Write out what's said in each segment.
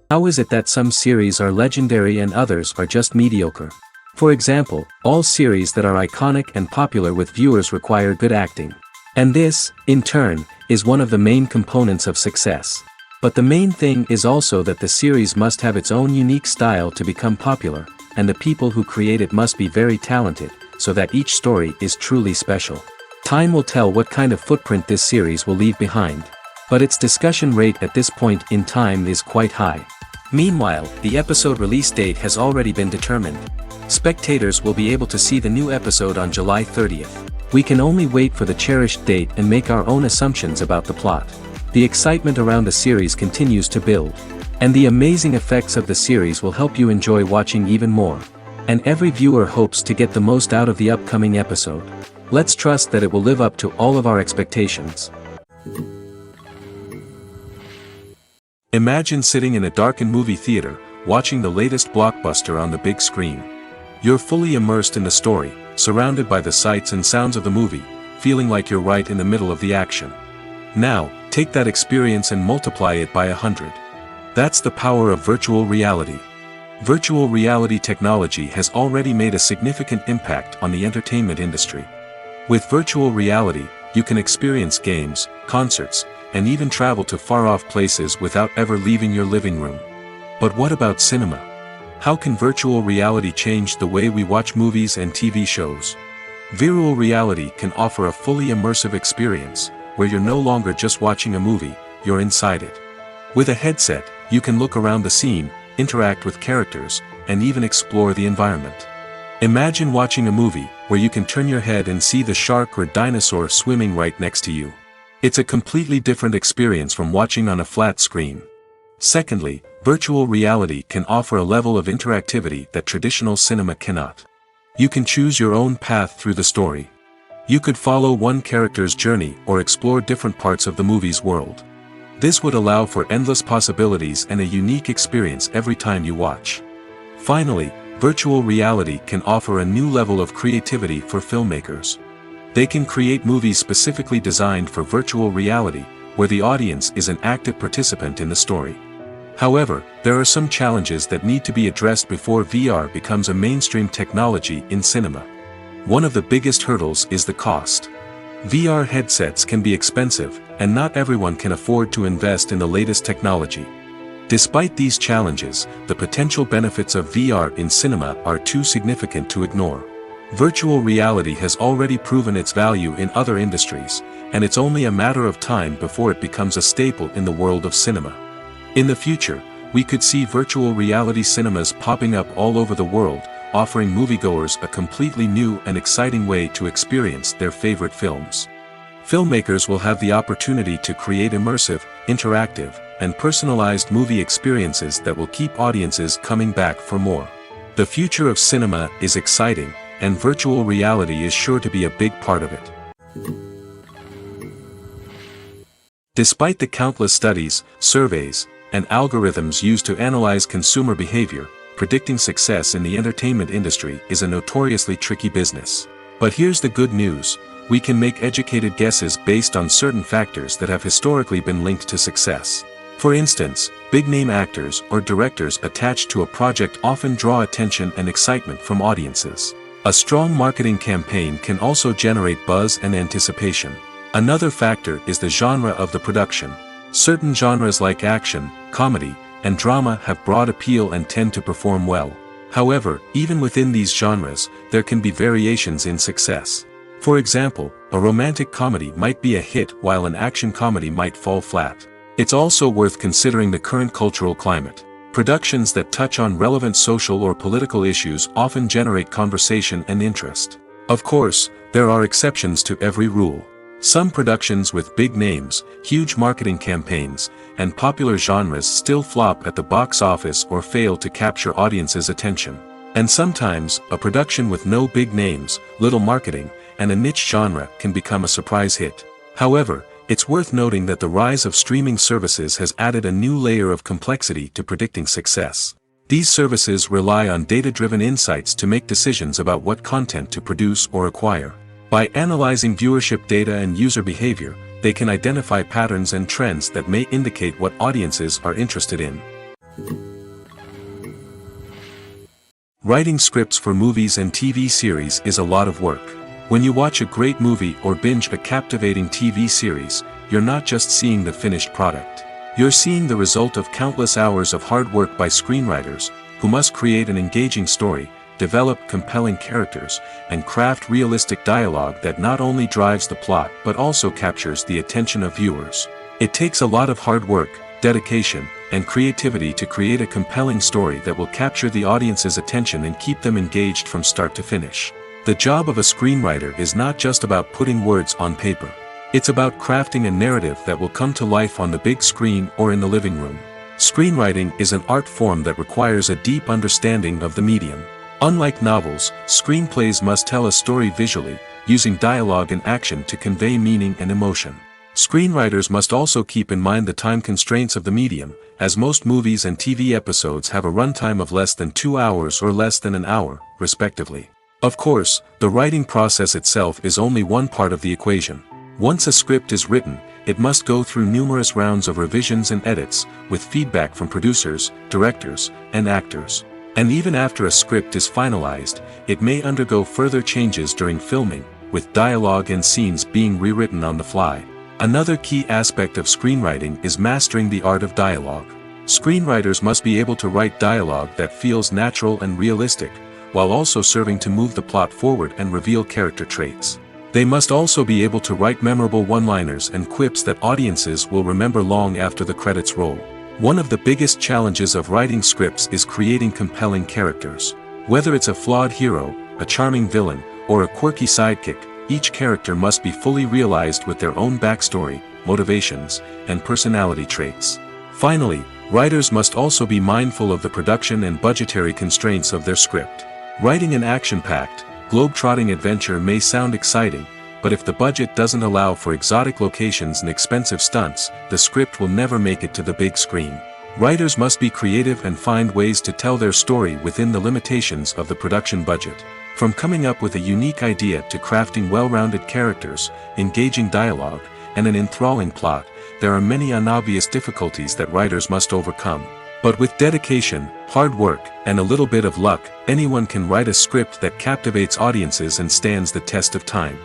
How is it that some series are legendary and others are just mediocre? For example, all series that are iconic and popular with viewers require good acting. And this, in turn, is one of the main components of success. But the main thing is also that the series must have its own unique style to become popular, and the people who create it must be very talented, so that each story is truly special. Time will tell what kind of footprint this series will leave behind. But its discussion rate at this point in time is quite high. Meanwhile, the episode release date has already been determined. Spectators will be able to see the new episode on July 30th. We can only wait for the cherished date and make our own assumptions about the plot. The excitement around the series continues to build. And the amazing effects of the series will help you enjoy watching even more. And every viewer hopes to get the most out of the upcoming episode. Let's trust that it will live up to all of our expectations. Imagine sitting in a darkened movie theater, watching the latest blockbuster on the big screen. You're fully immersed in the story, surrounded by the sights and sounds of the movie, feeling like you're right in the middle of the action. Now, take that experience and multiply it by 100. That's the power of virtual reality. Virtual reality technology has already made a significant impact on the entertainment industry. With virtual reality, you can experience games, concerts, and even travel to far-off places without ever leaving your living room. But what about cinema? How can virtual reality change the way we watch movies and TV shows? Virtual reality can offer a fully immersive experience, where you're no longer just watching a movie, you're inside it. With a headset, you can look around the scene, interact with characters, and even explore the environment. Imagine watching a movie, where you can turn your head and see the shark or dinosaur swimming right next to you. It's a completely different experience from watching on a flat screen. Secondly, virtual reality can offer a level of interactivity that traditional cinema cannot. You can choose your own path through the story. You could follow one character's journey or explore different parts of the movie's world. This would allow for endless possibilities and a unique experience every time you watch. Finally, virtual reality can offer a new level of creativity for filmmakers. They can create movies specifically designed for virtual reality, where the audience is an active participant in the story. However, there are some challenges that need to be addressed before VR becomes a mainstream technology in cinema. One of the biggest hurdles is the cost. VR headsets can be expensive, and not everyone can afford to invest in the latest technology. Despite these challenges, the potential benefits of VR in cinema are too significant to ignore. Virtual reality has already proven its value in other industries, and it's only a matter of time before it becomes a staple in the world of cinema. In the future, we could see virtual reality cinemas popping up all over the world, offering moviegoers a completely new and exciting way to experience their favorite films. Filmmakers will have the opportunity to create immersive, interactive, and personalized movie experiences that will keep audiences coming back for more. The future of cinema is exciting, and virtual reality is sure to be a big part of it. Despite the countless studies, surveys, and algorithms used to analyze consumer behavior, predicting success in the entertainment industry is a notoriously tricky business. But here's the good news: we can make educated guesses based on certain factors that have historically been linked to success. For instance, big-name actors or directors attached to a project often draw attention and excitement from audiences. A strong marketing campaign can also generate buzz and anticipation. Another factor is the genre of the production. Certain genres like action, comedy, and drama have broad appeal and tend to perform well. However, even within these genres, there can be variations in success. For example, a romantic comedy might be a hit while an action comedy might fall flat. It's also worth considering the current cultural climate. Productions that touch on relevant social or political issues often generate conversation and interest. Of course, there are exceptions to every rule. Some productions with big names, huge marketing campaigns, and popular genres still flop at the box office or fail to capture audiences' attention. And sometimes, a production with no big names, little marketing, and a niche genre can become a surprise hit. However, it's worth noting that the rise of streaming services has added a new layer of complexity to predicting success. These services rely on data-driven insights to make decisions about what content to produce or acquire. By analyzing viewership data and user behavior, they can identify patterns and trends that may indicate what audiences are interested in. Writing scripts for movies and TV series is a lot of work. When you watch a great movie or binge a captivating TV series, you're not just seeing the finished product. You're seeing the result of countless hours of hard work by screenwriters, who must create an engaging story, develop compelling characters, and craft realistic dialogue that not only drives the plot but also captures the attention of viewers. It takes a lot of hard work, dedication, and creativity to create a compelling story that will capture the audience's attention and keep them engaged from start to finish. The job of a screenwriter is not just about putting words on paper. It's about crafting a narrative that will come to life on the big screen or in the living room. Screenwriting is an art form that requires a deep understanding of the medium. Unlike novels, screenplays must tell a story visually, using dialogue and action to convey meaning and emotion. Screenwriters must also keep in mind the time constraints of the medium, as most movies and TV episodes have a runtime of less than 2 hours or less than an hour, respectively. Of course, the writing process itself is only one part of the equation. Once a script is written, it must go through numerous rounds of revisions and edits, with feedback from producers, directors, and actors. And even after a script is finalized, it may undergo further changes during filming, with dialogue and scenes being rewritten on the fly. Another key aspect of screenwriting is mastering the art of dialogue. Screenwriters must be able to write dialogue that feels natural and realistic, while also serving to move the plot forward and reveal character traits. They must also be able to write memorable one-liners and quips that audiences will remember long after the credits roll. One of the biggest challenges of writing scripts is creating compelling characters. Whether it's a flawed hero, a charming villain, or a quirky sidekick, each character must be fully realized with their own backstory, motivations, and personality traits. Finally, writers must also be mindful of the production and budgetary constraints of their script. Writing an action-packed, globe-trotting adventure may sound exciting, but if the budget doesn't allow for exotic locations and expensive stunts, the script will never make it to the big screen. Writers must be creative and find ways to tell their story within the limitations of the production budget. From coming up with a unique idea to crafting well-rounded characters, engaging dialogue, and an enthralling plot, there are many unobvious difficulties that writers must overcome. But with dedication, hard work, and a little bit of luck, anyone can write a script that captivates audiences and stands the test of time.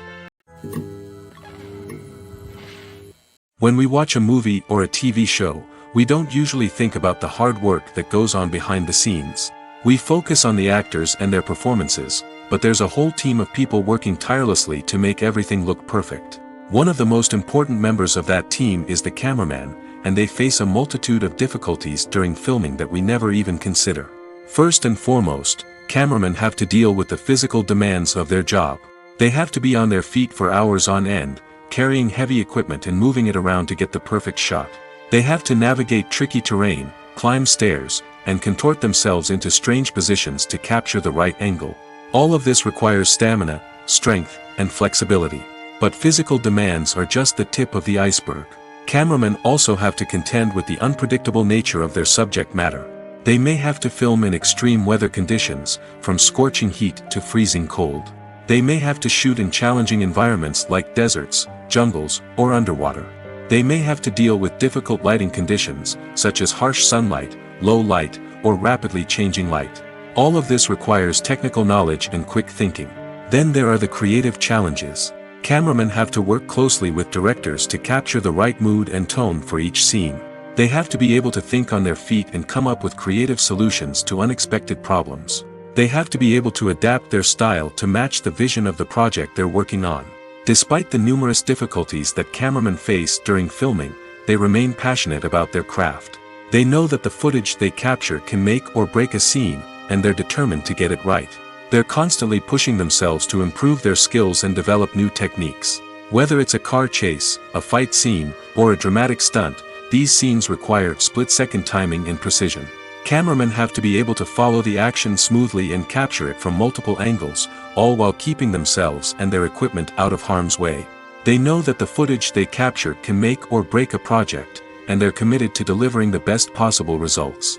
When we watch a movie or a TV show, we don't usually think about the hard work that goes on behind the scenes. We focus on the actors and their performances, but there's a whole team of people working tirelessly to make everything look perfect. One of the most important members of that team is the cameraman, and they face a multitude of difficulties during filming that we never even consider. First and foremost, cameramen have to deal with the physical demands of their job. They have to be on their feet for hours on end, carrying heavy equipment and moving it around to get the perfect shot. They have to navigate tricky terrain, climb stairs, and contort themselves into strange positions to capture the right angle. All of this requires stamina, strength, and flexibility. But physical demands are just the tip of the iceberg. Cameramen also have to contend with the unpredictable nature of their subject matter. They may have to film in extreme weather conditions, from scorching heat to freezing cold. They may have to shoot in challenging environments like deserts, jungles, or underwater. They may have to deal with difficult lighting conditions, such as harsh sunlight, low light, or rapidly changing light. All of this requires technical knowledge and quick thinking. Then there are the creative challenges. Cameramen have to work closely with directors to capture the right mood and tone for each scene. They have to be able to think on their feet and come up with creative solutions to unexpected problems. They have to be able to adapt their style to match the vision of the project they're working on. Despite the numerous difficulties that cameramen face during filming, they remain passionate about their craft. They know that the footage they capture can make or break a scene, and they're determined to get it right. They're constantly pushing themselves to improve their skills and develop new techniques. Whether it's a car chase, a fight scene, or a dramatic stunt, these scenes require split-second timing and precision. Cameramen have to be able to follow the action smoothly and capture it from multiple angles, all while keeping themselves and their equipment out of harm's way. They know that the footage they capture can make or break a project, and they're committed to delivering the best possible results.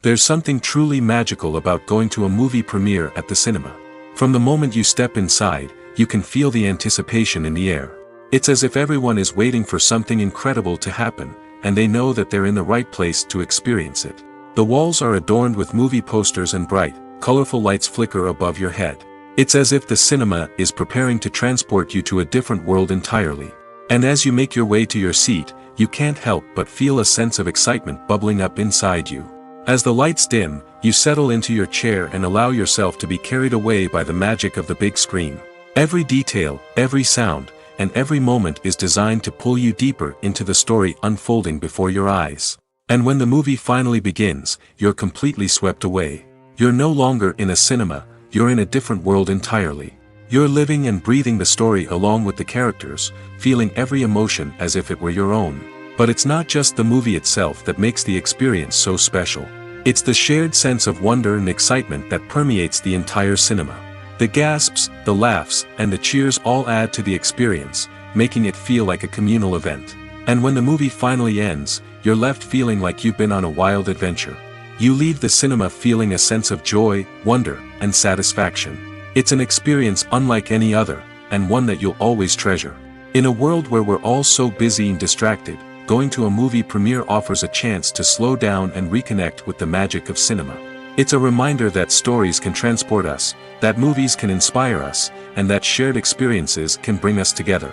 There's something truly magical about going to a movie premiere at the cinema. From the moment you step inside, you can feel the anticipation in the air. It's as if everyone is waiting for something incredible to happen, and they know that they're in the right place to experience it. The walls are adorned with movie posters and bright, colorful lights flicker above your head. It's as if the cinema is preparing to transport you to a different world entirely. And as you make your way to your seat, you can't help but feel a sense of excitement bubbling up inside you. As the lights dim, you settle into your chair and allow yourself to be carried away by the magic of the big screen. Every detail, every sound, and every moment is designed to pull you deeper into the story unfolding before your eyes. And when the movie finally begins, you're completely swept away. You're no longer in a cinema, you're in a different world entirely. You're living and breathing the story along with the characters, feeling every emotion as if it were your own. But it's not just the movie itself that makes the experience so special. It's the shared sense of wonder and excitement that permeates the entire cinema. The gasps, the laughs, and the cheers all add to the experience, making it feel like a communal event. And when the movie finally ends, you're left feeling like you've been on a wild adventure. You leave the cinema feeling a sense of joy, wonder, and satisfaction. It's an experience unlike any other, and one that you'll always treasure. In a world where we're all so busy and distracted, going to a movie premiere offers a chance to slow down and reconnect with the magic of cinema. It's a reminder that stories can transport us, that movies can inspire us, and that shared experiences can bring us together.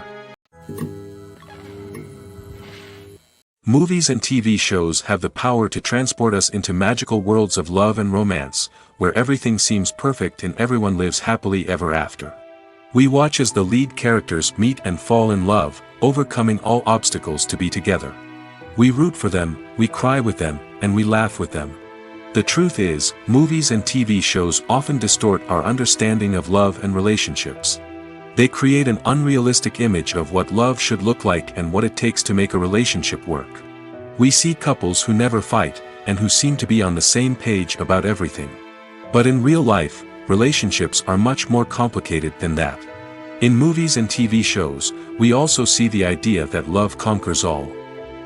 Movies and TV shows have the power to transport us into magical worlds of love and romance, where everything seems perfect and everyone lives happily ever after. We watch as the lead characters meet and fall in love, overcoming all obstacles to be together. We root for them, we cry with them, and we laugh with them. The truth is, movies and TV shows often distort our understanding of love and relationships. They create an unrealistic image of what love should look like and what it takes to make a relationship work. We see couples who never fight, and who seem to be on the same page about everything. But in real life, relationships are much more complicated than that. In movies and TV shows, we also see the idea that love conquers all.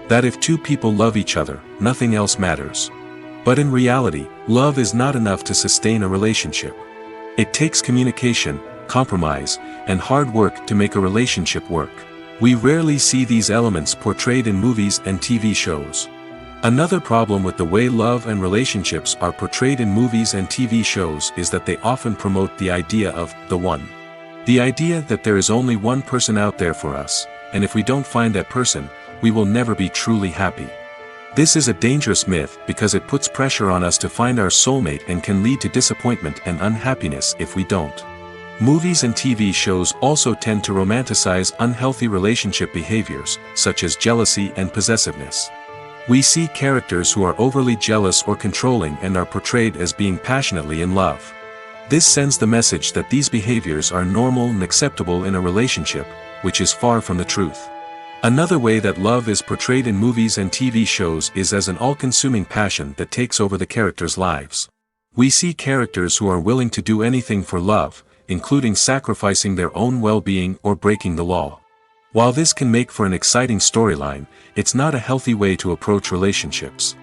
That if two people love each other, nothing else matters. But in reality, love is not enough to sustain a relationship. It takes communication, compromise, and hard work to make a relationship work. We rarely see these elements portrayed in movies and TV shows. Another problem with the way love and relationships are portrayed in movies and TV shows is that they often promote the idea of the one. The idea that there is only one person out there for us, and if we don't find that person, we will never be truly happy. This is a dangerous myth because it puts pressure on us to find our soulmate and can lead to disappointment and unhappiness if we don't. Movies and TV shows also tend to romanticize unhealthy relationship behaviors, such as jealousy and possessiveness. We see characters who are overly jealous or controlling and are portrayed as being passionately in love. This sends the message that these behaviors are normal and acceptable in a relationship, which is far from the truth. Another way that love is portrayed in movies and TV shows is as an all-consuming passion that takes over the characters' lives. We see characters who are willing to do anything for love, including sacrificing their own well-being or breaking the law. While this can make for an exciting storyline, it's not a healthy way to approach relationships.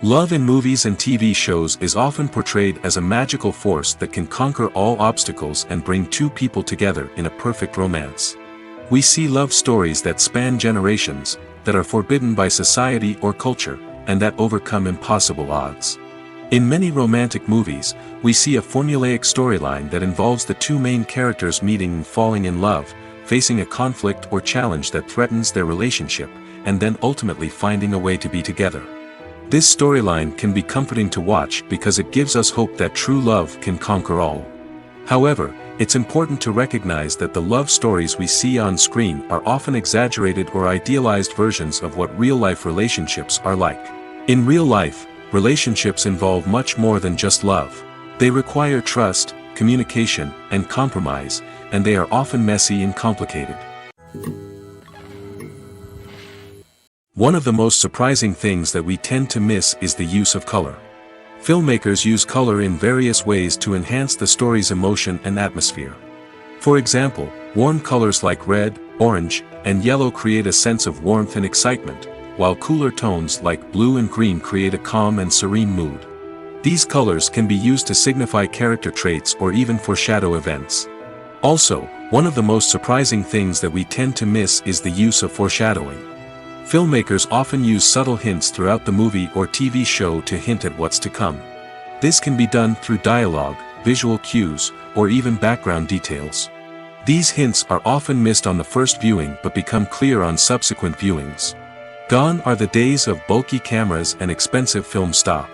Love in movies and TV shows is often portrayed as a magical force that can conquer all obstacles and bring two people together in a perfect romance. We see love stories that span generations, that are forbidden by society or culture, and that overcome impossible odds. In many romantic movies, we see a formulaic storyline that involves the two main characters meeting and falling in love, facing a conflict or challenge that threatens their relationship, and then ultimately finding a way to be together. This storyline can be comforting to watch because it gives us hope that true love can conquer all. However, it's important to recognize that the love stories we see on screen are often exaggerated or idealized versions of what real-life relationships are like. In real life, relationships involve much more than just love. They require trust, communication, and compromise, and they are often messy and complicated. One of the most surprising things that we tend to miss is the use of color. Filmmakers use color in various ways to enhance the story's emotion and atmosphere. For example, warm colors like red, orange, and yellow create a sense of warmth and excitement, while cooler tones like blue and green create a calm and serene mood. These colors can be used to signify character traits or even foreshadow events. Also, one of the most surprising things that we tend to miss is the use of foreshadowing. Filmmakers often use subtle hints throughout the movie or TV show to hint at what's to come. This can be done through dialogue, visual cues, or even background details. These hints are often missed on the first viewing but become clear on subsequent viewings. Gone are the days of bulky cameras and expensive film stock.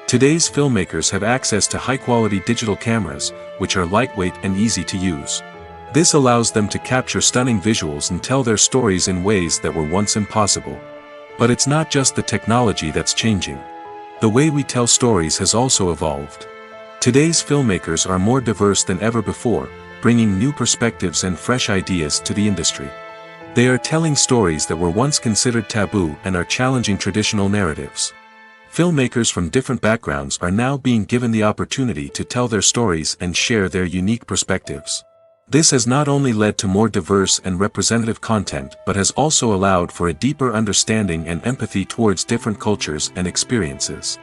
Today's filmmakers have access to high-quality digital cameras, which are lightweight and easy to use. This allows them to capture stunning visuals and tell their stories in ways that were once impossible. But it's not just the technology that's changing. The way we tell stories has also evolved. Today's filmmakers are more diverse than ever before, bringing new perspectives and fresh ideas to the industry. They are telling stories that were once considered taboo and are challenging traditional narratives. Filmmakers from different backgrounds are now being given the opportunity to tell their stories and share their unique perspectives. This has not only led to more diverse and representative content but has also allowed for a deeper understanding and empathy towards different cultures and experiences.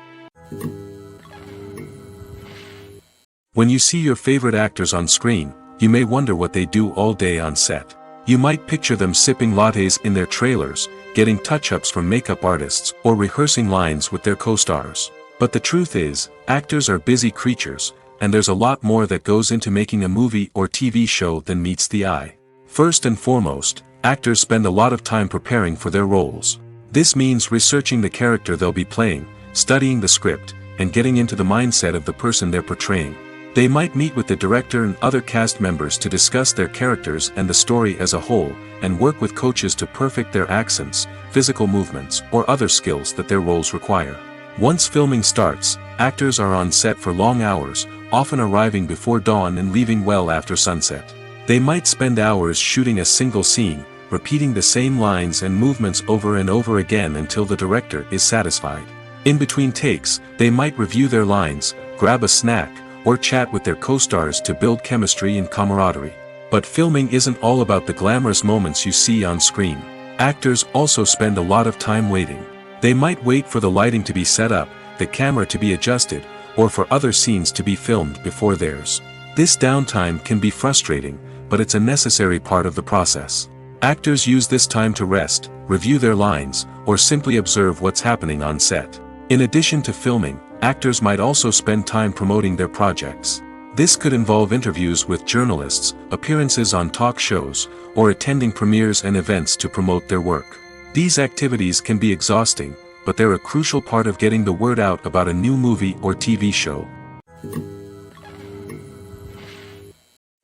When you see your favorite actors on screen, you may wonder what they do all day on set. You might picture them sipping lattes in their trailers, getting touch-ups from makeup artists, or rehearsing lines with their co-stars. But the truth is, actors are busy creatures, and there's a lot more that goes into making a movie or TV show than meets the eye. First and foremost, actors spend a lot of time preparing for their roles. This means researching the character they'll be playing, studying the script, and getting into the mindset of the person they're portraying. They might meet with the director and other cast members to discuss their characters and the story as a whole, and work with coaches to perfect their accents, physical movements, or other skills that their roles require. Once filming starts, actors are on set for long hours, often arriving before dawn and leaving well after sunset. They might spend hours shooting a single scene, repeating the same lines and movements over and over again until the director is satisfied. In between takes, they might review their lines, grab a snack, or chat with their co-stars to build chemistry and camaraderie. But filming isn't all about the glamorous moments you see on screen. Actors also spend a lot of time waiting. They might wait for the lighting to be set up, the camera to be adjusted, or for other scenes to be filmed before theirs. This downtime can be frustrating, but it's a necessary part of the process. Actors use this time to rest, review their lines, or simply observe what's happening on set. In addition to filming, actors might also spend time promoting their projects. This could involve interviews with journalists, appearances on talk shows, or attending premieres and events to promote their work. These activities can be exhausting, but they're a crucial part of getting the word out about a new movie or TV show.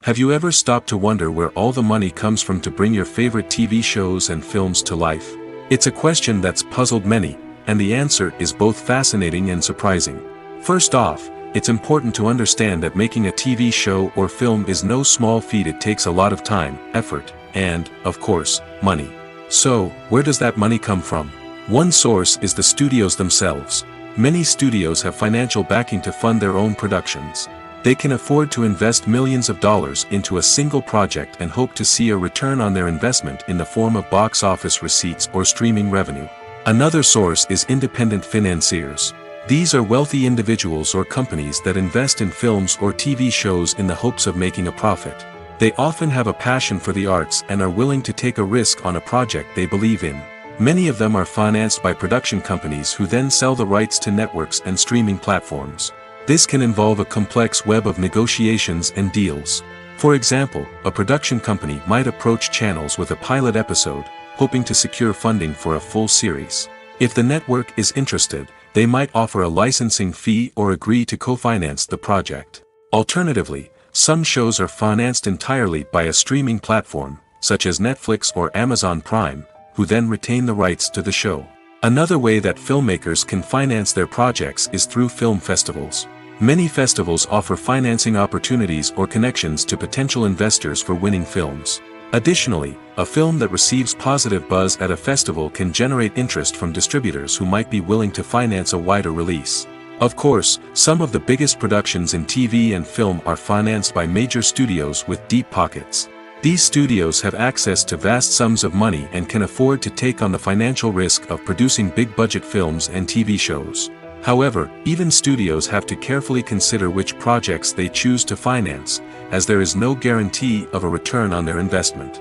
Have you ever stopped to wonder where all the money comes from to bring your favorite TV shows and films to life? It's a question that's puzzled many, and the answer is both fascinating and surprising. First off, it's important to understand that making a TV show or film is no small feat. It takes a lot of time, effort, and, of course, money. So, where does that money come from? One source is the studios themselves. Many studios have financial backing to fund their own productions. They can afford to invest millions of dollars into a single project and hope to see a return on their investment in the form of box office receipts or streaming revenue. Another source is independent financiers. These are wealthy individuals or companies that invest in films or TV shows in the hopes of making a profit. They often have a passion for the arts and are willing to take a risk on a project they believe in. Many of them are financed by production companies who then sell the rights to networks and streaming platforms. This can involve a complex web of negotiations and deals. For example, a production company might approach channels with a pilot episode, hoping to secure funding for a full series. If the network is interested, they might offer a licensing fee or agree to co-finance the project. Alternatively, some shows are financed entirely by a streaming platform, such as Netflix or Amazon Prime, who then retain the rights to the show. Another way that filmmakers can finance their projects is through film festivals. Many festivals offer financing opportunities or connections to potential investors for winning films. Additionally, a film that receives positive buzz at a festival can generate interest from distributors who might be willing to finance a wider release. Of course, some of the biggest productions in TV and film are financed by major studios with deep pockets. These studios have access to vast sums of money and can afford to take on the financial risk of producing big-budget films and TV shows. However, even studios have to carefully consider which projects they choose to finance, as there is no guarantee of a return on their investment.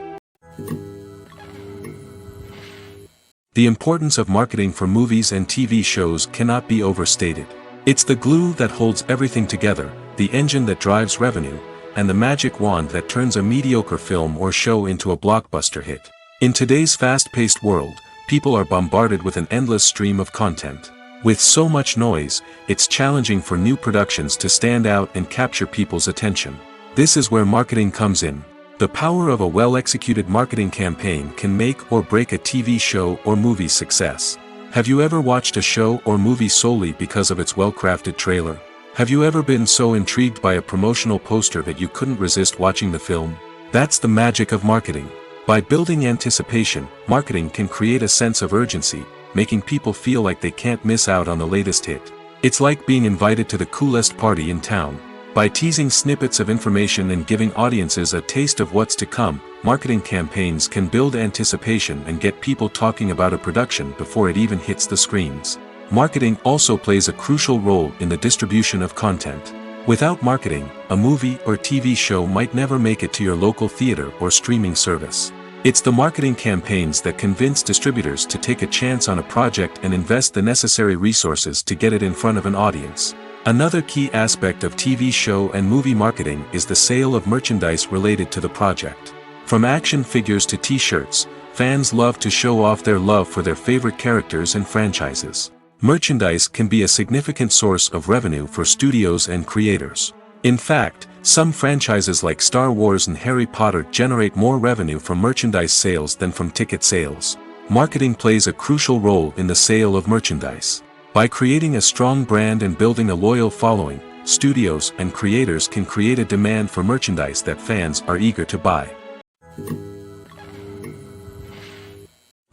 The importance of marketing for movies and TV shows cannot be overstated. It's the glue that holds everything together, the engine that drives revenue, and the magic wand that turns a mediocre film or show into a blockbuster hit. In today's fast-paced world, people are bombarded with an endless stream of content. With so much noise, it's challenging for new productions to stand out and capture people's attention. This is where marketing comes in. The power of a well-executed marketing campaign can make or break a TV show or movie's success. Have you ever watched a show or movie solely because of its well-crafted trailer? Have you ever been so intrigued by a promotional poster that you couldn't resist watching the film? That's the magic of marketing. By building anticipation, marketing can create a sense of urgency, making people feel like they can't miss out on the latest hit. It's like being invited to the coolest party in town. By teasing snippets of information and giving audiences a taste of what's to come, marketing campaigns can build anticipation and get people talking about a production before it even hits the screens. Marketing also plays a crucial role in the distribution of content. Without marketing, a movie or TV show might never make it to your local theater or streaming service. It's the marketing campaigns that convince distributors to take a chance on a project and invest the necessary resources to get it in front of an audience. Another key aspect of TV show and movie marketing is the sale of merchandise related to the project. From action figures to t-shirts, fans love to show off their love for their favorite characters and franchises. Merchandise can be a significant source of revenue for studios and creators. In fact, some franchises like Star Wars and Harry Potter generate more revenue from merchandise sales than from ticket sales. Marketing plays a crucial role in the sale of merchandise. By creating a strong brand and building a loyal following, studios and creators can create a demand for merchandise that fans are eager to buy.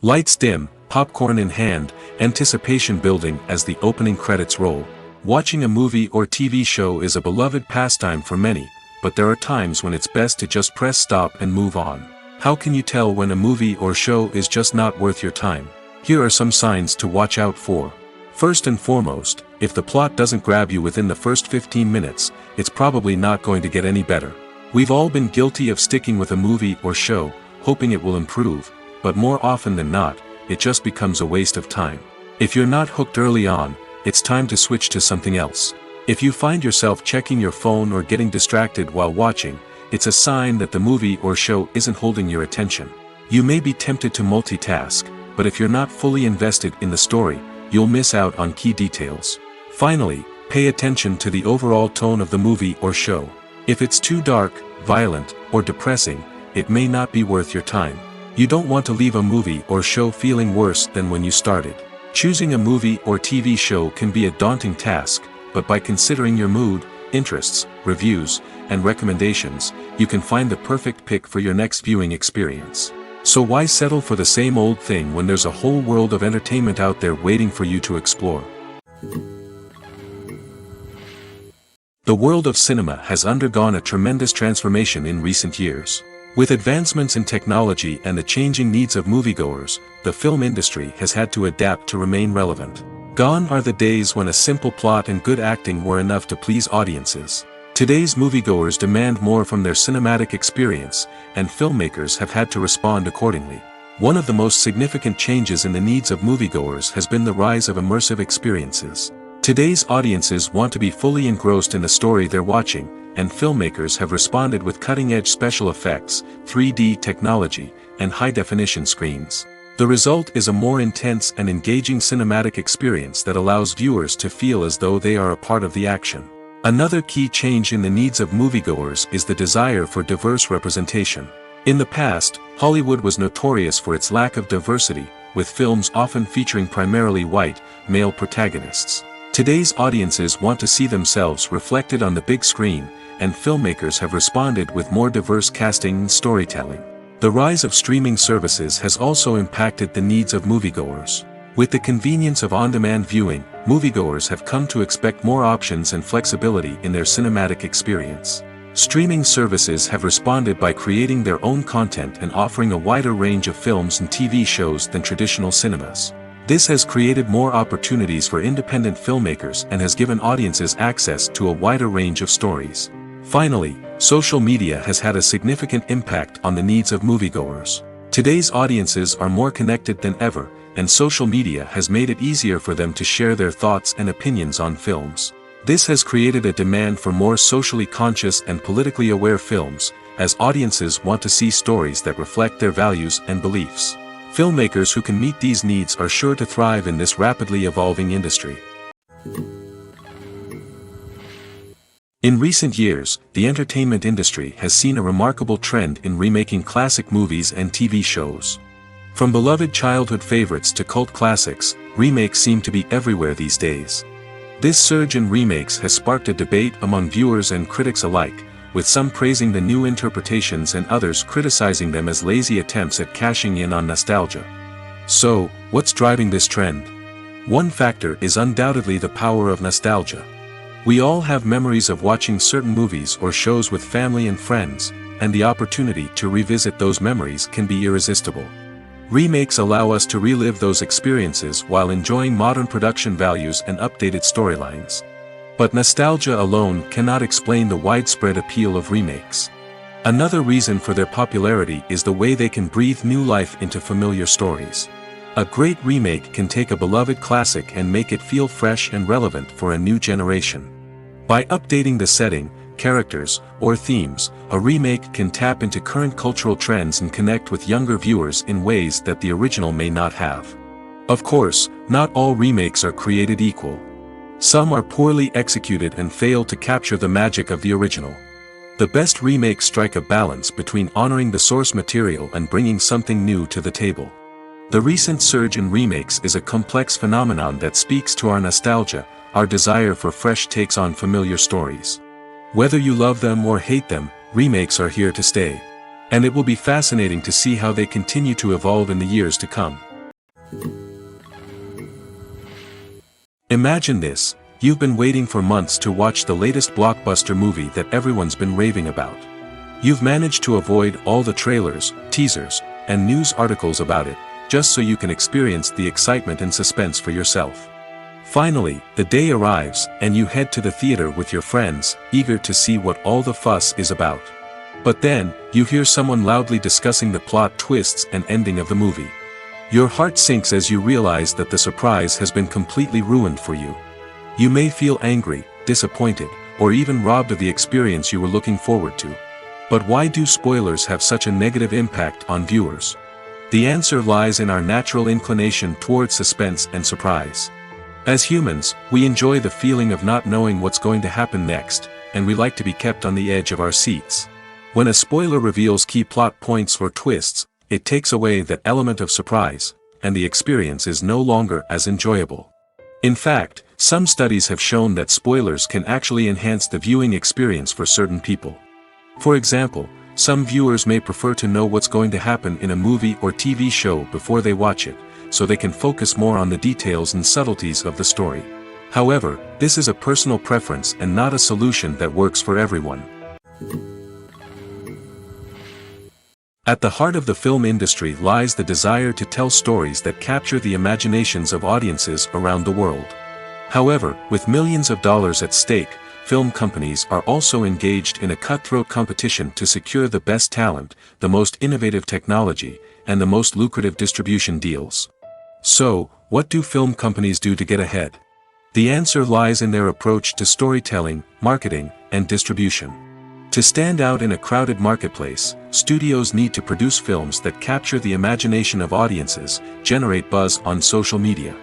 Lights dim, popcorn in hand, anticipation building as the opening credits roll. Watching a movie or TV show is a beloved pastime for many, but there are times when it's best to just press stop and move on. How can you tell when a movie or show is just not worth your time? Here are some signs to watch out for. First and foremost, if the plot doesn't grab you within the first 15 minutes, it's probably not going to get any better. We've all been guilty of sticking with a movie or show, hoping it will improve, but more often than not, it just becomes a waste of time. If you're not hooked early on, it's time to switch to something else. If you find yourself checking your phone or getting distracted while watching, it's a sign that the movie or show isn't holding your attention. You may be tempted to multitask, but if you're not fully invested in the story, you'll miss out on key details. Finally, pay attention to the overall tone of the movie or show. If it's too dark, violent, or depressing, it may not be worth your time. You don't want to leave a movie or show feeling worse than when you started. Choosing a movie or TV show can be a daunting task, but by considering your mood, interests, reviews, and recommendations, you can find the perfect pick for your next viewing experience. So why settle for the same old thing when there's a whole world of entertainment out there waiting for you to explore? The world of cinema has undergone a tremendous transformation in recent years. With advancements in technology and the changing needs of moviegoers, the film industry has had to adapt to remain relevant. Gone are the days when a simple plot and good acting were enough to please audiences. Today's moviegoers demand more from their cinematic experience, and filmmakers have had to respond accordingly. One of the most significant changes in the needs of moviegoers has been the rise of immersive experiences. Today's audiences want to be fully engrossed in the story they're watching, and filmmakers have responded with cutting-edge special effects, 3D technology, and high-definition screens. The result is a more intense and engaging cinematic experience that allows viewers to feel as though they are a part of the action. Another key change in the needs of moviegoers is the desire for diverse representation. In the past, Hollywood was notorious for its lack of diversity, with films often featuring primarily white, male protagonists. Today's audiences want to see themselves reflected on the big screen, and filmmakers have responded with more diverse casting and storytelling. The rise of streaming services has also impacted the needs of moviegoers. With the convenience of on-demand viewing, moviegoers have come to expect more options and flexibility in their cinematic experience. Streaming services have responded by creating their own content and offering a wider range of films and TV shows than traditional cinemas. This has created more opportunities for independent filmmakers and has given audiences access to a wider range of stories. Finally, social media has had a significant impact on the needs of moviegoers. Today's audiences are more connected than ever, and social media has made it easier for them to share their thoughts and opinions on films. This has created a demand for more socially conscious and politically aware films, as audiences want to see stories that reflect their values and beliefs. Filmmakers who can meet these needs are sure to thrive in this rapidly evolving industry. In recent years, the entertainment industry has seen a remarkable trend in remaking classic movies and TV shows. From beloved childhood favorites to cult classics, remakes seem to be everywhere these days. This surge in remakes has sparked a debate among viewers and critics alike, with some praising the new interpretations and others criticizing them as lazy attempts at cashing in on nostalgia. So, what's driving this trend? One factor is undoubtedly the power of nostalgia. We all have memories of watching certain movies or shows with family and friends, and the opportunity to revisit those memories can be irresistible. Remakes allow us to relive those experiences while enjoying modern production values and updated storylines. But nostalgia alone cannot explain the widespread appeal of remakes. Another reason for their popularity is the way they can breathe new life into familiar stories. A great remake can take a beloved classic and make it feel fresh and relevant for a new generation. By updating the setting, characters, or themes, a remake can tap into current cultural trends and connect with younger viewers in ways that the original may not have. Of course, not all remakes are created equal. Some are poorly executed and fail to capture the magic of the original. The best remakes strike a balance between honoring the source material and bringing something new to the table. The recent surge in remakes is a complex phenomenon that speaks to our nostalgia, our desire for fresh takes on familiar stories. Whether you love them or hate them, remakes are here to stay. And it will be fascinating to see how they continue to evolve in the years to come. Imagine this: you've been waiting for months to watch the latest blockbuster movie that everyone's been raving about. You've managed to avoid all the trailers, teasers, and news articles about it, just so you can experience the excitement and suspense for yourself. Finally, the day arrives, and you head to the theater with your friends, eager to see what all the fuss is about. But then, you hear someone loudly discussing the plot twists and ending of the movie. Your heart sinks as you realize that the surprise has been completely ruined for you. You may feel angry, disappointed, or even robbed of the experience you were looking forward to. But why do spoilers have such a negative impact on viewers? The answer lies in our natural inclination towards suspense and surprise. As humans, we enjoy the feeling of not knowing what's going to happen next, and we like to be kept on the edge of our seats. When a spoiler reveals key plot points or twists, it takes away that element of surprise, and the experience is no longer as enjoyable. In fact, some studies have shown that spoilers can actually enhance the viewing experience for certain people. For example, some viewers may prefer to know what's going to happen in a movie or TV show before they watch it, so they can focus more on the details and subtleties of the story. However, this is a personal preference and not a solution that works for everyone. At the heart of the film industry lies the desire to tell stories that capture the imaginations of audiences around the world. However, with millions of dollars at stake, film companies are also engaged in a cutthroat competition to secure the best talent, the most innovative technology, and the most lucrative distribution deals. So, what do film companies do to get ahead? The answer lies in their approach to storytelling, marketing, and distribution. To stand out in a crowded marketplace, studios need to produce films that capture the imagination of audiences, generate buzz on social media.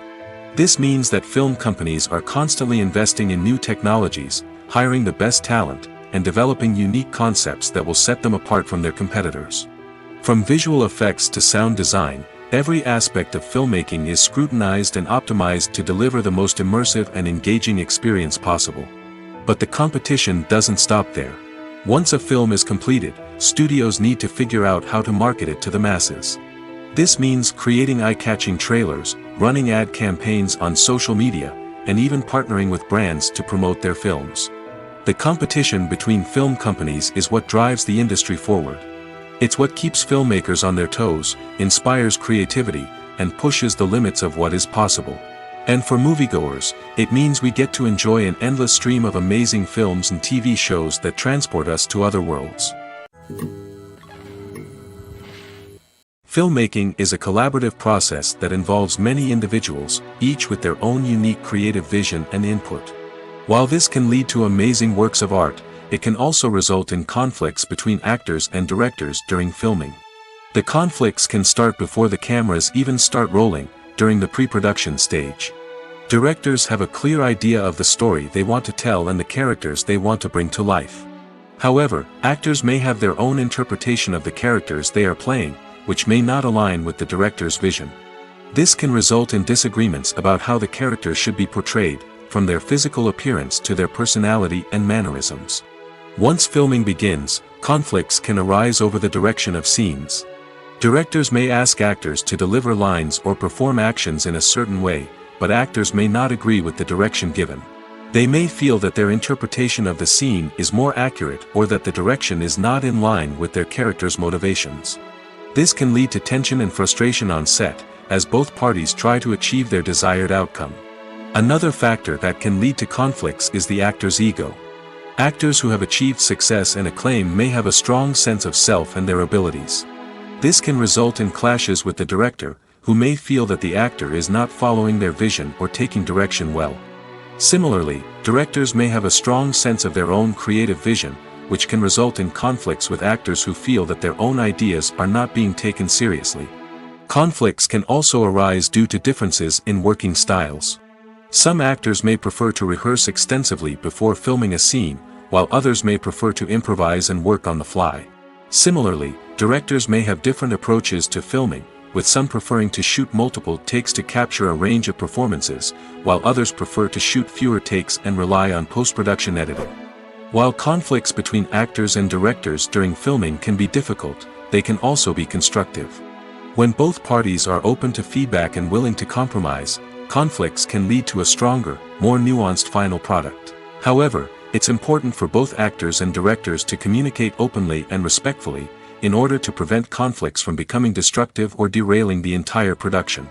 This means that film companies are constantly investing in new technologies, hiring the best talent, and developing unique concepts that will set them apart from their competitors. From visual effects to sound design, every aspect of filmmaking is scrutinized and optimized to deliver the most immersive and engaging experience possible. But the competition doesn't stop there. Once a film is completed, studios need to figure out how to market it to the masses. This means creating eye-catching trailers, running ad campaigns on social media, and even partnering with brands to promote their films. The competition between film companies is what drives the industry forward. It's what keeps filmmakers on their toes, inspires creativity, and pushes the limits of what is possible. And for moviegoers, it means we get to enjoy an endless stream of amazing films and TV shows that transport us to other worlds. Filmmaking is a collaborative process that involves many individuals, each with their own unique creative vision and input. While this can lead to amazing works of art, it can also result in conflicts between actors and directors during filming. The conflicts can start before the cameras even start rolling, during the pre-production stage. Directors have a clear idea of the story they want to tell and the characters they want to bring to life. However, actors may have their own interpretation of the characters they are playing, which may not align with the director's vision. This can result in disagreements about how the characters should be portrayed, from their physical appearance to their personality and mannerisms. Once filming begins, conflicts can arise over the direction of scenes. Directors may ask actors to deliver lines or perform actions in a certain way, but actors may not agree with the direction given. They may feel that their interpretation of the scene is more accurate or that the direction is not in line with their character's motivations. This can lead to tension and frustration on set, as both parties try to achieve their desired outcome. Another factor that can lead to conflicts is the actor's ego. Actors who have achieved success and acclaim may have a strong sense of self and their abilities. This can result in clashes with the director, who may feel that the actor is not following their vision or taking direction well. Similarly, directors may have a strong sense of their own creative vision, which can result in conflicts with actors who feel that their own ideas are not being taken seriously. Conflicts can also arise due to differences in working styles. Some actors may prefer to rehearse extensively before filming a scene, while others may prefer to improvise and work on the fly. Similarly, directors may have different approaches to filming, with some preferring to shoot multiple takes to capture a range of performances, while others prefer to shoot fewer takes and rely on post-production editing. While conflicts between actors and directors during filming can be difficult, they can also be constructive. When both parties are open to feedback and willing to compromise, conflicts can lead to a stronger, more nuanced final product. However, it's important for both actors and directors to communicate openly and respectfully, in order to prevent conflicts from becoming destructive or derailing the entire production.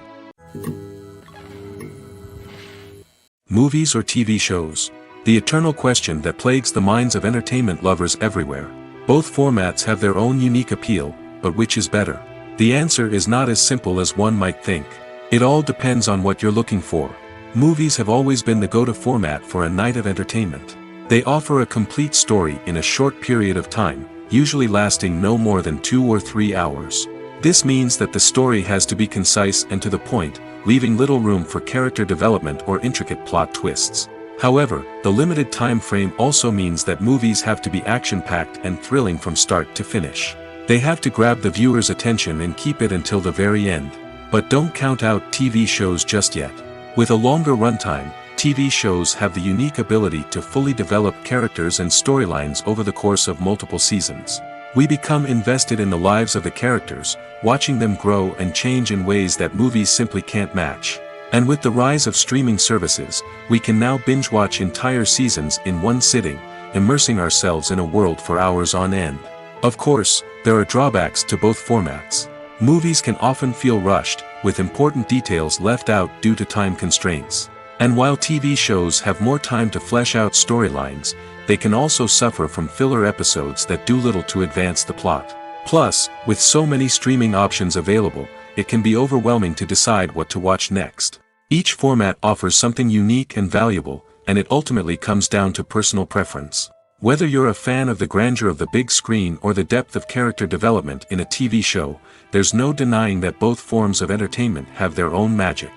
Movies or TV shows? The eternal question that plagues the minds of entertainment lovers everywhere. Both formats have their own unique appeal, but which is better? The answer is not as simple as one might think. It all depends on what you're looking for. Movies have always been the go-to format for a night of entertainment. They offer a complete story in a short period of time, usually lasting no more than 2 or 3 hours. This means that the story has to be concise and to the point, leaving little room for character development or intricate plot twists. However, the limited time frame also means that movies have to be action-packed and thrilling from start to finish. They have to grab the viewer's attention and keep it until the very end. But don't count out TV shows just yet. With a longer runtime, TV shows have the unique ability to fully develop characters and storylines over the course of multiple seasons. We become invested in the lives of the characters, watching them grow and change in ways that movies simply can't match. And with the rise of streaming services, we can now binge-watch entire seasons in one sitting, immersing ourselves in a world for hours on end. Of course, there are drawbacks to both formats. Movies can often feel rushed, with important details left out due to time constraints. And while TV shows have more time to flesh out storylines, they can also suffer from filler episodes that do little to advance the plot. Plus, with so many streaming options available, it can be overwhelming to decide what to watch next. Each format offers something unique and valuable, and it ultimately comes down to personal preference. Whether you're a fan of the grandeur of the big screen or the depth of character development in a TV show, there's no denying that both forms of entertainment have their own magic.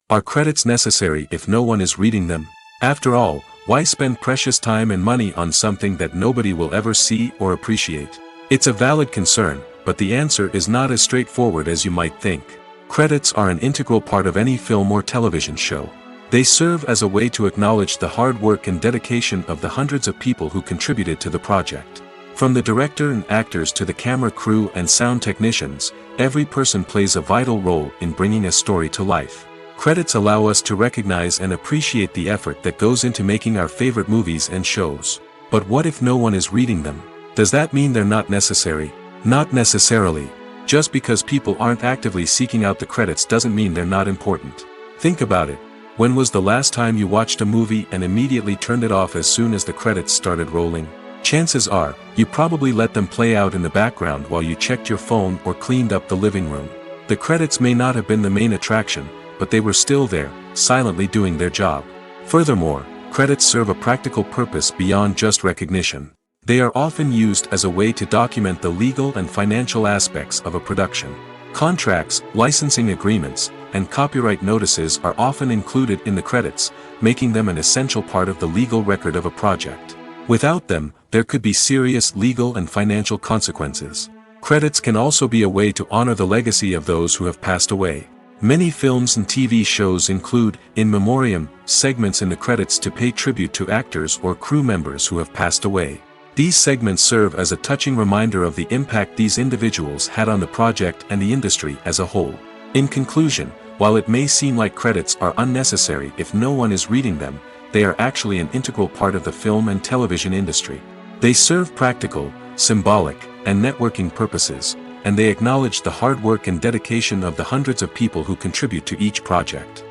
Are credits necessary if no one is reading them? After all, why spend precious time and money on something that nobody will ever see or appreciate? It's a valid concern, but the answer is not as straightforward as you might think. Credits are an integral part of any film or television show. They serve as a way to acknowledge the hard work and dedication of the hundreds of people who contributed to the project. From the director and actors to the camera crew and sound technicians, every person plays a vital role in bringing a story to life. Credits allow us to recognize and appreciate the effort that goes into making our favorite movies and shows. But what if no one is reading them? Does that mean they're not necessary? Not necessarily. Just because people aren't actively seeking out the credits doesn't mean they're not important. Think about it. When was the last time you watched a movie and immediately turned it off as soon as the credits started rolling? Chances are, you probably let them play out in the background while you checked your phone or cleaned up the living room. The credits may not have been the main attraction, but they were still there, silently doing their job. Furthermore, credits serve a practical purpose beyond just recognition. They are often used as a way to document the legal and financial aspects of a production. Contracts, licensing agreements, and copyright notices are often included in the credits, making them an essential part of the legal record of a project. Without them, there could be serious legal and financial consequences. Credits can also be a way to honor the legacy of those who have passed away. Many films and TV shows include, in memoriam, segments in the credits to pay tribute to actors or crew members who have passed away. These segments serve as a touching reminder of the impact these individuals had on the project and the industry as a whole. In conclusion, while it may seem like credits are unnecessary if no one is reading them, they are actually an integral part of the film and television industry. They serve practical, symbolic, and networking purposes, and they acknowledge the hard work and dedication of the hundreds of people who contribute to each project.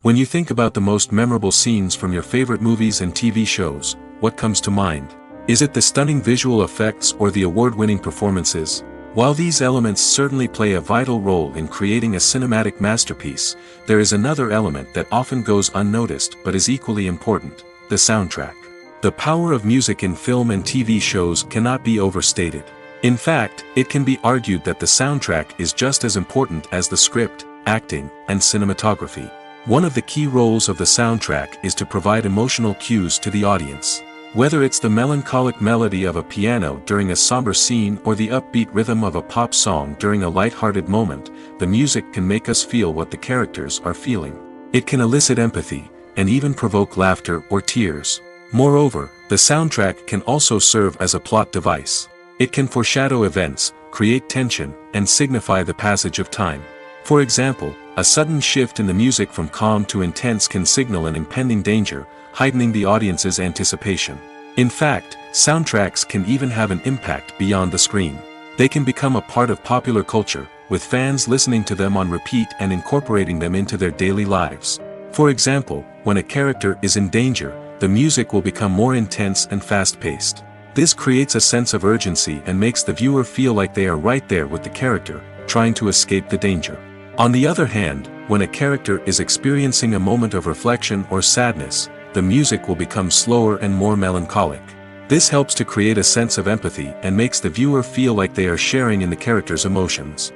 When you think about the most memorable scenes from your favorite movies and TV shows, what comes to mind? Is it the stunning visual effects or the award-winning performances? While these elements certainly play a vital role in creating a cinematic masterpiece, there is another element that often goes unnoticed but is equally important: the soundtrack. The power of music in film and TV shows cannot be overstated. In fact, it can be argued that the soundtrack is just as important as the script, acting, and cinematography. One of the key roles of the soundtrack is to provide emotional cues to the audience. Whether it's the melancholic melody of a piano during a somber scene or the upbeat rhythm of a pop song during a light-hearted moment, the music can make us feel what the characters are feeling. It can elicit empathy, and even provoke laughter or tears. Moreover, the soundtrack can also serve as a plot device. It can foreshadow events, create tension, and signify the passage of time. For example, a sudden shift in the music from calm to intense can signal an impending danger, heightening the audience's anticipation. In fact, soundtracks can even have an impact beyond the screen. They can become a part of popular culture, with fans listening to them on repeat and incorporating them into their daily lives. For example, when a character is in danger, the music will become more intense and fast-paced. This creates a sense of urgency and makes the viewer feel like they are right there with the character, trying to escape the danger. On the other hand, when a character is experiencing a moment of reflection or sadness, the music will become slower and more melancholic. This helps to create a sense of empathy and makes the viewer feel like they are sharing in the character's emotions.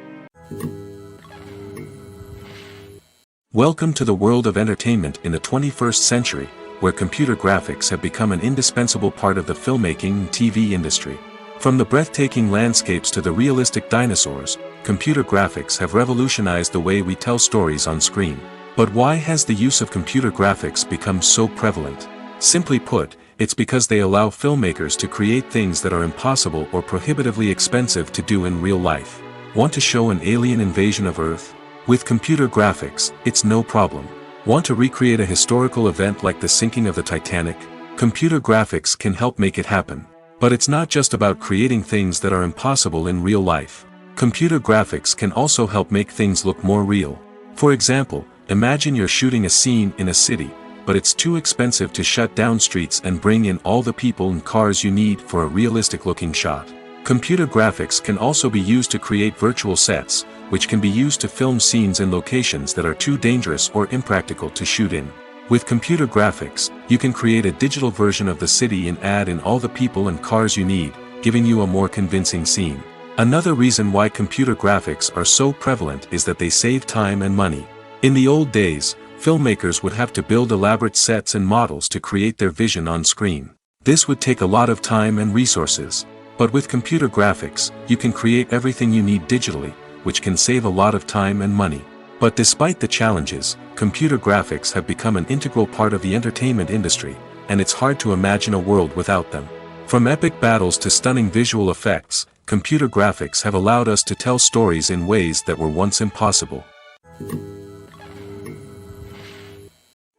Welcome to the world of entertainment in the 21st century, where computer graphics have become an indispensable part of the filmmaking and TV industry. From the breathtaking landscapes to the realistic dinosaurs, computer graphics have revolutionized the way we tell stories on screen. But why has the use of computer graphics become so prevalent? Simply put, it's because they allow filmmakers to create things that are impossible or prohibitively expensive to do in real life. Want to show an alien invasion of Earth? With computer graphics, it's no problem. Want to recreate a historical event like the sinking of the Titanic? Computer graphics can help make it happen. But it's not just about creating things that are impossible in real life. Computer graphics can also help make things look more real. For example, imagine you're shooting a scene in a city, but it's too expensive to shut down streets and bring in all the people and cars you need for a realistic-looking shot. Computer graphics can also be used to create virtual sets, which can be used to film scenes in locations that are too dangerous or impractical to shoot in. With computer graphics, you can create a digital version of the city and add in all the people and cars you need, giving you a more convincing scene. Another reason why computer graphics are so prevalent is that they save time and money. In the old days, filmmakers would have to build elaborate sets and models to create their vision on screen. This would take a lot of time and resources. But with computer graphics, you can create everything you need digitally, which can save a lot of time and money. But despite the challenges, computer graphics have become an integral part of the entertainment industry, and it's hard to imagine a world without them. From epic battles to stunning visual effects, computer graphics have allowed us to tell stories in ways that were once impossible.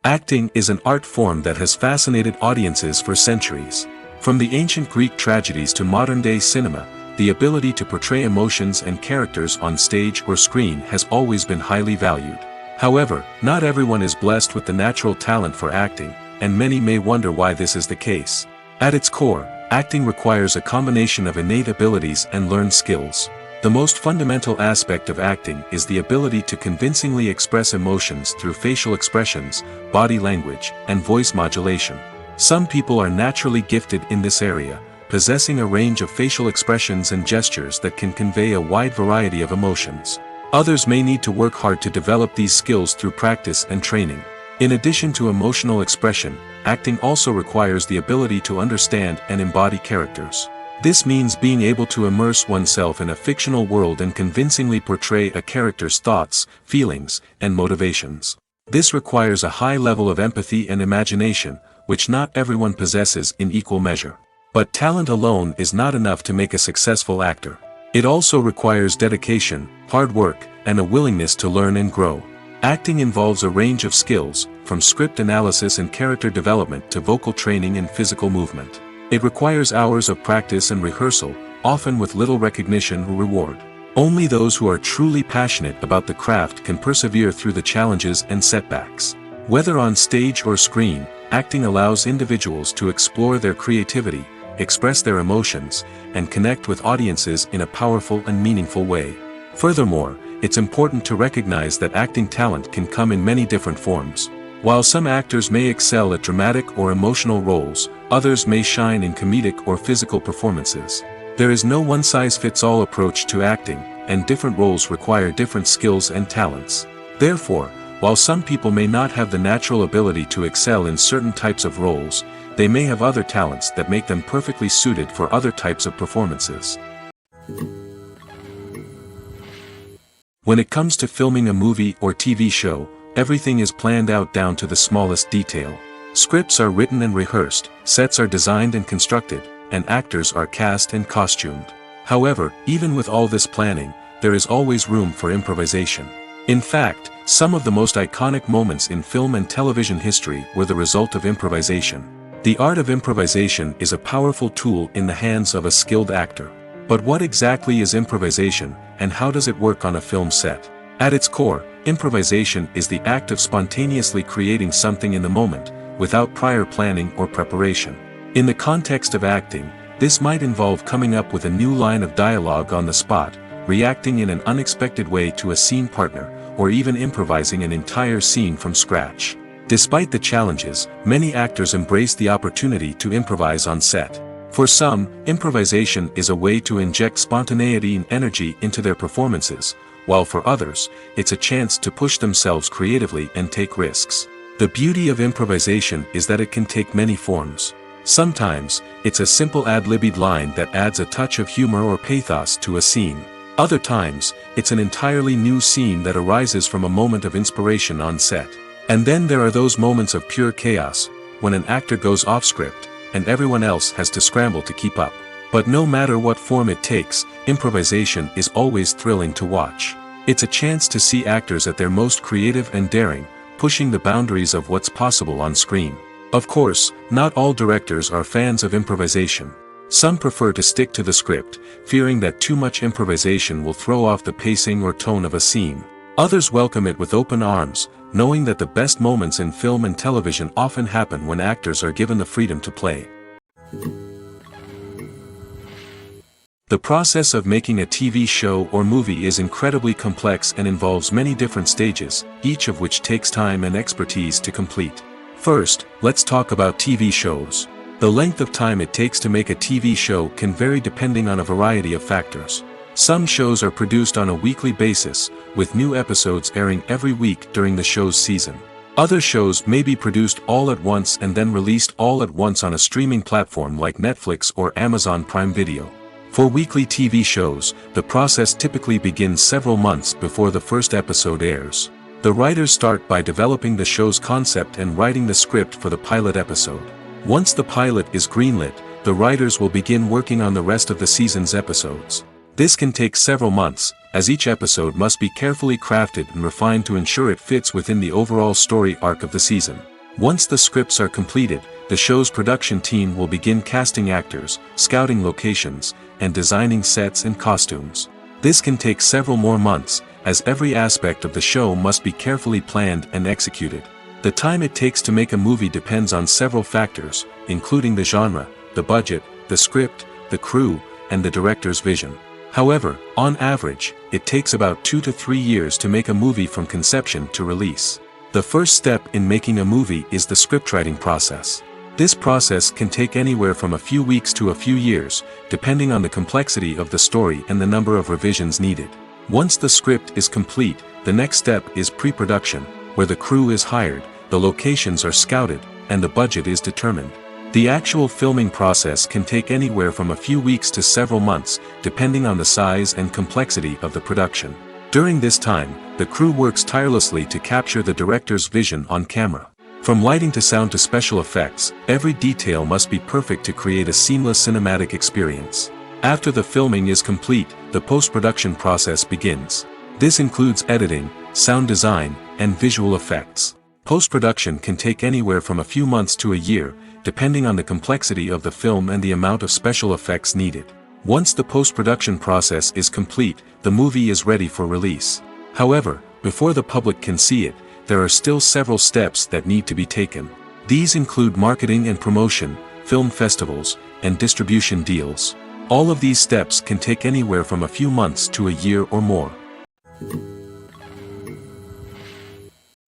Acting is an art form that has fascinated audiences for centuries. From the ancient Greek tragedies to modern-day cinema, the ability to portray emotions and characters on stage or screen has always been highly valued. However, not everyone is blessed with the natural talent for acting, and many may wonder why this is the case. At its core, acting requires a combination of innate abilities and learned skills. The most fundamental aspect of acting is the ability to convincingly express emotions through facial expressions, body language, and voice modulation. Some people are naturally gifted in this area, possessing a range of facial expressions and gestures that can convey a wide variety of emotions. Others may need to work hard to develop these skills through practice and training. In addition to emotional expression, acting also requires the ability to understand and embody characters. This means being able to immerse oneself in a fictional world and convincingly portray a character's thoughts, feelings, and motivations. This requires a high level of empathy and imagination, which not everyone possesses in equal measure. But talent alone is not enough to make a successful actor. It also requires dedication, hard work, and a willingness to learn and grow. Acting involves a range of skills, from script analysis and character development to vocal training and physical movement. It requires hours of practice and rehearsal, often with little recognition or reward. Only those who are truly passionate about the craft can persevere through the challenges and setbacks. Whether on stage or screen, acting allows individuals to explore their creativity, express their emotions, and connect with audiences in a powerful and meaningful way. Furthermore, it's important to recognize that acting talent can come in many different forms. While some actors may excel at dramatic or emotional roles, others may shine in comedic or physical performances. There is no one-size-fits-all approach to acting, and different roles require different skills and talents. Therefore, while some people may not have the natural ability to excel in certain types of roles, they may have other talents that make them perfectly suited for other types of performances. When it comes to filming a movie or TV show, everything is planned out down to the smallest detail. Scripts are written and rehearsed, sets are designed and constructed, and actors are cast and costumed. However, even with all this planning, there is always room for improvisation. In fact, some of the most iconic moments in film and television history were the result of improvisation. The art of improvisation is a powerful tool in the hands of a skilled actor. But what exactly is improvisation, and how does it work on a film set? At its core, improvisation is the act of spontaneously creating something in the moment, without prior planning or preparation. In the context of acting, this might involve coming up with a new line of dialogue on the spot, reacting in an unexpected way to a scene partner, or even improvising an entire scene from scratch. Despite the challenges, many actors embrace the opportunity to improvise on set. For some, improvisation is a way to inject spontaneity and energy into their performances, while for others, it's a chance to push themselves creatively and take risks. The beauty of improvisation is that it can take many forms. Sometimes, it's a simple ad-libbed line that adds a touch of humor or pathos to a scene. Other times, it's an entirely new scene that arises from a moment of inspiration on set. And then there are those moments of pure chaos, when an actor goes off script, and everyone else has to scramble to keep up. But no matter what form it takes, improvisation is always thrilling to watch. It's a chance to see actors at their most creative and daring, pushing the boundaries of what's possible on screen. Of course, not all directors are fans of improvisation. Some prefer to stick to the script, fearing that too much improvisation will throw off the pacing or tone of a scene. Others welcome it with open arms, knowing that the best moments in film and television often happen when actors are given the freedom to play. The process of making a TV show or movie is incredibly complex and involves many different stages, each of which takes time and expertise to complete. First, let's talk about TV shows. The length of time it takes to make a TV show can vary depending on a variety of factors. Some shows are produced on a weekly basis, with new episodes airing every week during the show's season. Other shows may be produced all at once and then released all at once on a streaming platform like Netflix or Amazon Prime Video. For weekly TV shows, the process typically begins several months before the first episode airs. The writers start by developing the show's concept and writing the script for the pilot episode. Once the pilot is greenlit, the writers will begin working on the rest of the season's episodes. This can take several months, as each episode must be carefully crafted and refined to ensure it fits within the overall story arc of the season. Once the scripts are completed, the show's production team will begin casting actors, scouting locations, and designing sets and costumes. This can take several more months, as every aspect of the show must be carefully planned and executed. The time it takes to make a movie depends on several factors, including the genre, the budget, the script, the crew, and the director's vision. However, on average, it takes about 2 to 3 years to make a movie from conception to release. The first step in making a movie is the scriptwriting process. This process can take anywhere from a few weeks to a few years, depending on the complexity of the story and the number of revisions needed. Once the script is complete, the next step is pre-production, where the crew is hired, the locations are scouted, and the budget is determined. The actual filming process can take anywhere from a few weeks to several months, depending on the size and complexity of the production. During this time, the crew works tirelessly to capture the director's vision on camera. From lighting to sound to special effects, every detail must be perfect to create a seamless cinematic experience. After the filming is complete, the post-production process begins. This includes editing, sound design, and visual effects. Post-production can take anywhere from a few months to a year, depending on the complexity of the film and the amount of special effects needed. Once the post-production process is complete, the movie is ready for release. However, before the public can see it, there are still several steps that need to be taken. These include marketing and promotion, film festivals, and distribution deals. All of these steps can take anywhere from a few months to a year or more.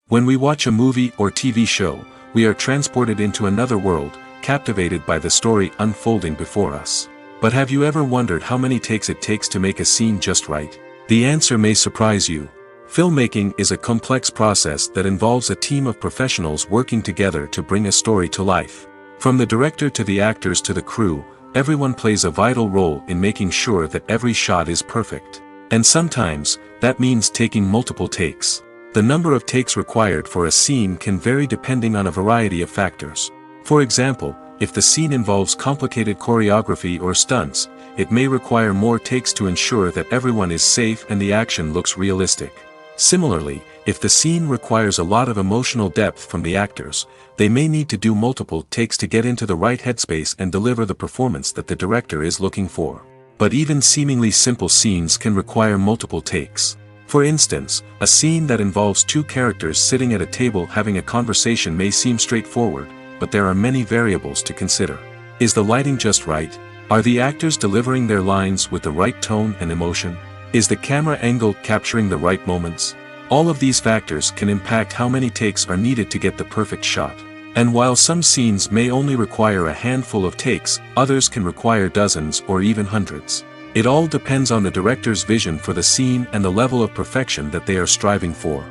When we watch a movie or TV show, we are transported into another world, captivated by the story unfolding before us. But have you ever wondered how many takes it takes to make a scene just right? The answer may surprise you. Filmmaking is a complex process that involves a team of professionals working together to bring a story to life. From the director to the actors to the crew, everyone plays a vital role in making sure that every shot is perfect. And sometimes, that means taking multiple takes. The number of takes required for a scene can vary depending on a variety of factors. For example, if the scene involves complicated choreography or stunts, it may require more takes to ensure that everyone is safe and the action looks realistic. Similarly, if the scene requires a lot of emotional depth from the actors, they may need to do multiple takes to get into the right headspace and deliver the performance that the director is looking for. But even seemingly simple scenes can require multiple takes. For instance, a scene that involves two characters sitting at a table having a conversation may seem straightforward, but there are many variables to consider. Is the lighting just right? Are the actors delivering their lines with the right tone and emotion? Is the camera angle capturing the right moments? All of these factors can impact how many takes are needed to get the perfect shot. And while some scenes may only require a handful of takes, others can require dozens or even hundreds. It all depends on the director's vision for the scene and the level of perfection that they are striving for.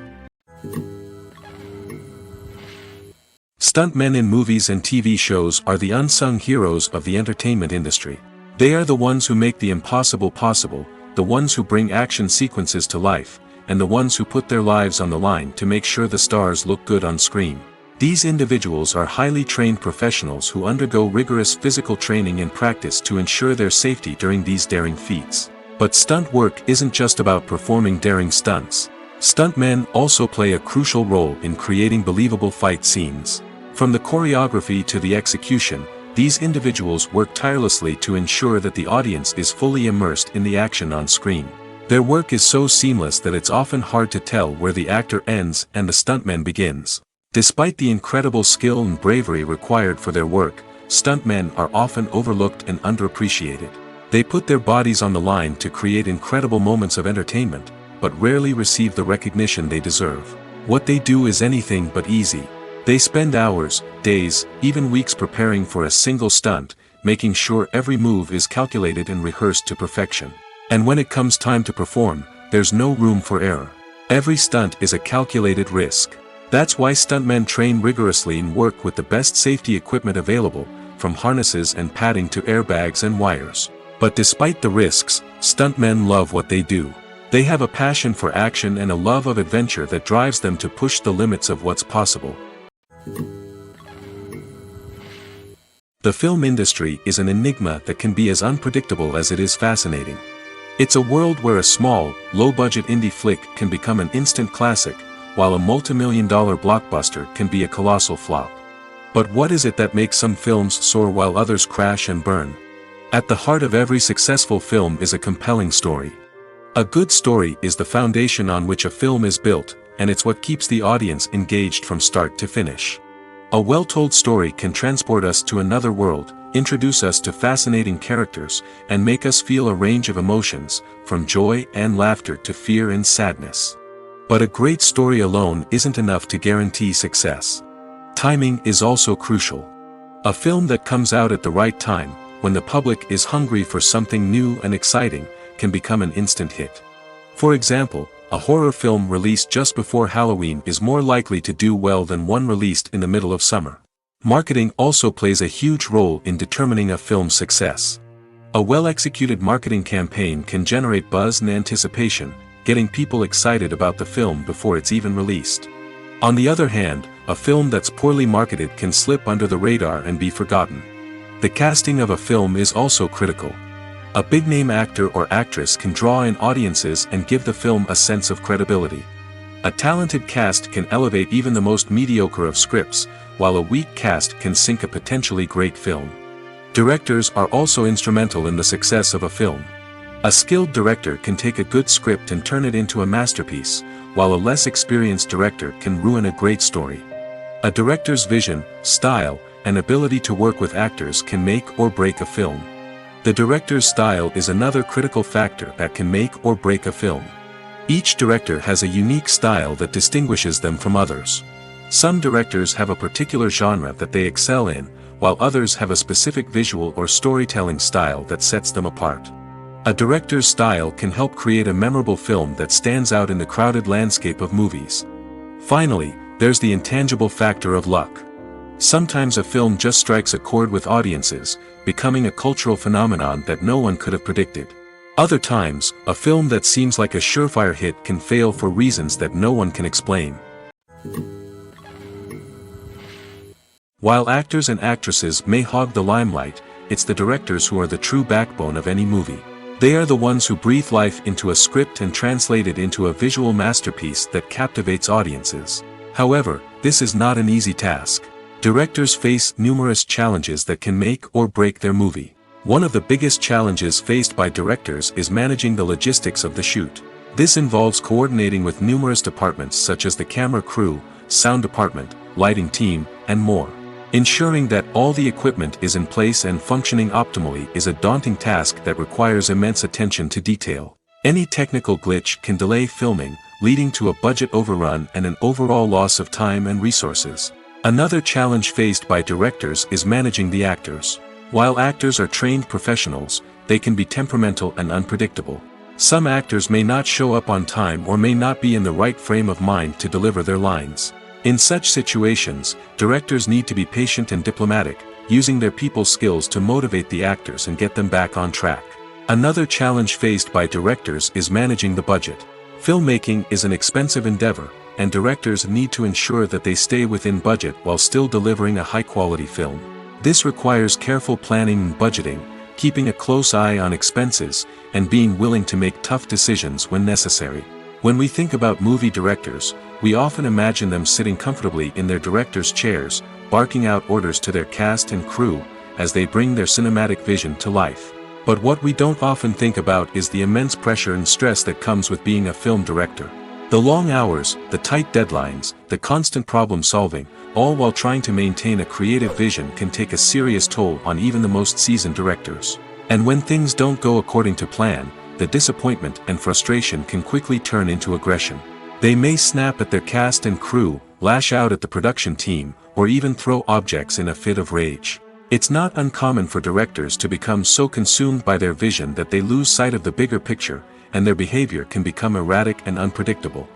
Stuntmen in movies and TV shows are the unsung heroes of the entertainment industry. They are the ones who make the impossible possible, the ones who bring action sequences to life, and the ones who put their lives on the line to make sure the stars look good on screen. These individuals are highly trained professionals who undergo rigorous physical training and practice to ensure their safety during these daring feats. But stunt work isn't just about performing daring stunts. Stuntmen also play a crucial role in creating believable fight scenes. From the choreography to the execution, these individuals work tirelessly to ensure that the audience is fully immersed in the action on screen. Their work is so seamless that it's often hard to tell where the actor ends and the stuntman begins. Despite the incredible skill and bravery required for their work, stuntmen are often overlooked and underappreciated. They put their bodies on the line to create incredible moments of entertainment, but rarely receive the recognition they deserve. What they do is anything but easy. They spend hours, days, even weeks preparing for a single stunt, making sure every move is calculated and rehearsed to perfection. And when it comes time to perform, there's no room for error. Every stunt is a calculated risk. That's why stuntmen train rigorously and work with the best safety equipment available, from harnesses and padding to airbags and wires. But despite the risks, stuntmen love what they do. They have a passion for action and a love of adventure that drives them to push the limits of what's possible. The film industry is an enigma that can be as unpredictable as it is fascinating. It's a world where a small, low-budget indie flick can become an instant classic, while a multi-million-dollar blockbuster can be a colossal flop. But what is it that makes some films soar while others crash and burn? At the heart of every successful film is a compelling story. A good story is the foundation on which a film is built, and it's what keeps the audience engaged from start to finish. A well-told story can transport us to another world, introduce us to fascinating characters, and make us feel a range of emotions, from joy and laughter to fear and sadness. But a great story alone isn't enough to guarantee success. Timing is also crucial. A film that comes out at the right time, when the public is hungry for something new and exciting, can become an instant hit. For example, a horror film released just before Halloween is more likely to do well than one released in the middle of summer. Marketing also plays a huge role in determining a film's success. A well-executed marketing campaign can generate buzz and anticipation, getting people excited about the film before it's even released. On the other hand, a film that's poorly marketed can slip under the radar and be forgotten. The casting of a film is also critical. A big-name actor or actress can draw in audiences and give the film a sense of credibility. A talented cast can elevate even the most mediocre of scripts, while a weak cast can sink a potentially great film. Directors are also instrumental in the success of a film. A skilled director can take a good script and turn it into a masterpiece, while a less experienced director can ruin a great story. A director's vision, style, and ability to work with actors can make or break a film. The director's style is another critical factor that can make or break a film. Each director has a unique style that distinguishes them from others. Some directors have a particular genre that they excel in, while others have a specific visual or storytelling style that sets them apart. A director's style can help create a memorable film that stands out in the crowded landscape of movies. Finally, there's the intangible factor of luck. Sometimes a film just strikes a chord with audiences, becoming a cultural phenomenon that no one could have predicted. Other times, a film that seems like a surefire hit can fail for reasons that no one can explain. While actors and actresses may hog the limelight, it's the directors who are the true backbone of any movie. They are the ones who breathe life into a script and translate it into a visual masterpiece that captivates audiences. However, this is not an easy task. Directors face numerous challenges that can make or break their movie. One of the biggest challenges faced by directors is managing the logistics of the shoot. This involves coordinating with numerous departments such as the camera crew, sound department, lighting team, and more. Ensuring that all the equipment is in place and functioning optimally is a daunting task that requires immense attention to detail. Any technical glitch can delay filming, leading to a budget overrun and an overall loss of time and resources. Another challenge faced by directors is managing the actors. While actors are trained professionals, they can be temperamental and unpredictable. Some actors may not show up on time or may not be in the right frame of mind to deliver their lines. In such situations, directors need to be patient and diplomatic, using their people skills to motivate the actors and get them back on track. Another challenge faced by directors is managing the budget. Filmmaking is an expensive endeavor, and directors need to ensure that they stay within budget while still delivering a high-quality film. This requires careful planning and budgeting, keeping a close eye on expenses, and being willing to make tough decisions when necessary. When we think about movie directors, we often imagine them sitting comfortably in their director's chairs, barking out orders to their cast and crew, as they bring their cinematic vision to life. But what we don't often think about is the immense pressure and stress that comes with being a film director. The long hours, the tight deadlines, the constant problem solving, all while trying to maintain a creative vision can take a serious toll on even the most seasoned directors. And when things don't go according to plan, the disappointment and frustration can quickly turn into aggression. They may snap at their cast and crew, lash out at the production team, or even throw objects in a fit of rage. It's not uncommon for directors to become so consumed by their vision that they lose sight of the bigger picture, and their behavior can become erratic and unpredictable.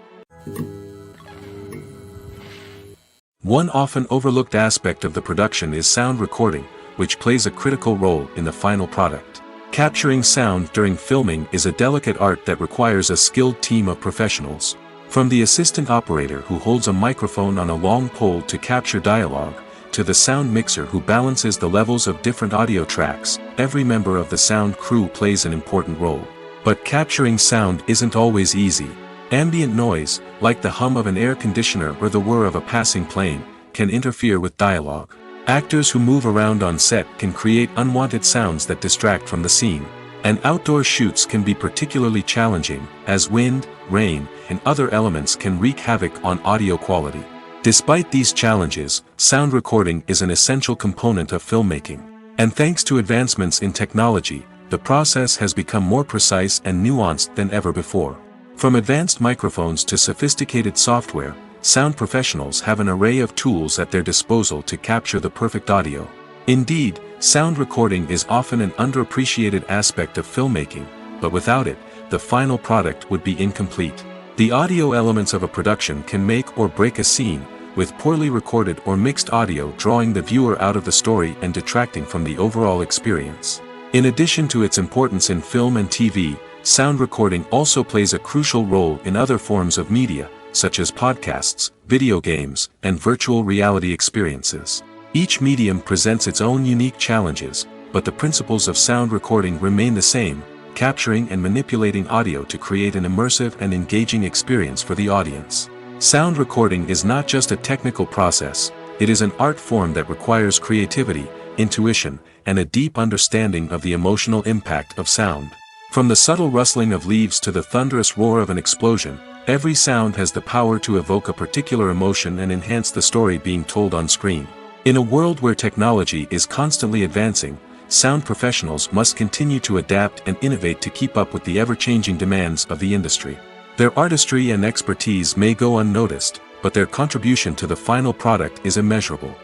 One often overlooked aspect of the production is sound recording, which plays a critical role in the final product. Capturing sound during filming is a delicate art that requires a skilled team of professionals. From the assistant operator who holds a microphone on a long pole to capture dialogue, to the sound mixer who balances the levels of different audio tracks, every member of the sound crew plays an important role. But capturing sound isn't always easy. Ambient noise, like the hum of an air conditioner or the whir of a passing plane, can interfere with dialogue. Actors who move around on set can create unwanted sounds that distract from the scene. And outdoor shoots can be particularly challenging, as wind, rain, and other elements can wreak havoc on audio quality. Despite these challenges, sound recording is an essential component of filmmaking. And thanks to advancements in technology, the process has become more precise and nuanced than ever before. From advanced microphones to sophisticated software, sound professionals have an array of tools at their disposal to capture the perfect audio. Indeed, sound recording is often an underappreciated aspect of filmmaking, but without it, the final product would be incomplete. The audio elements of a production can make or break a scene, with poorly recorded or mixed audio drawing the viewer out of the story and detracting from the overall experience. In addition to its importance in film and TV, sound recording also plays a crucial role in other forms of media, such as podcasts, video games, and virtual reality experiences. Each medium presents its own unique challenges, but the principles of sound recording remain the same, capturing and manipulating audio to create an immersive and engaging experience for the audience. Sound recording is not just a technical process, it is an art form that requires creativity, intuition, and a deep understanding of the emotional impact of sound. From the subtle rustling of leaves to the thunderous roar of an explosion, every sound has the power to evoke a particular emotion and enhance the story being told on screen. In a world where technology is constantly advancing, sound professionals must continue to adapt and innovate to keep up with the ever-changing demands of the industry. Their artistry and expertise may go unnoticed, but their contribution to the final product is immeasurable.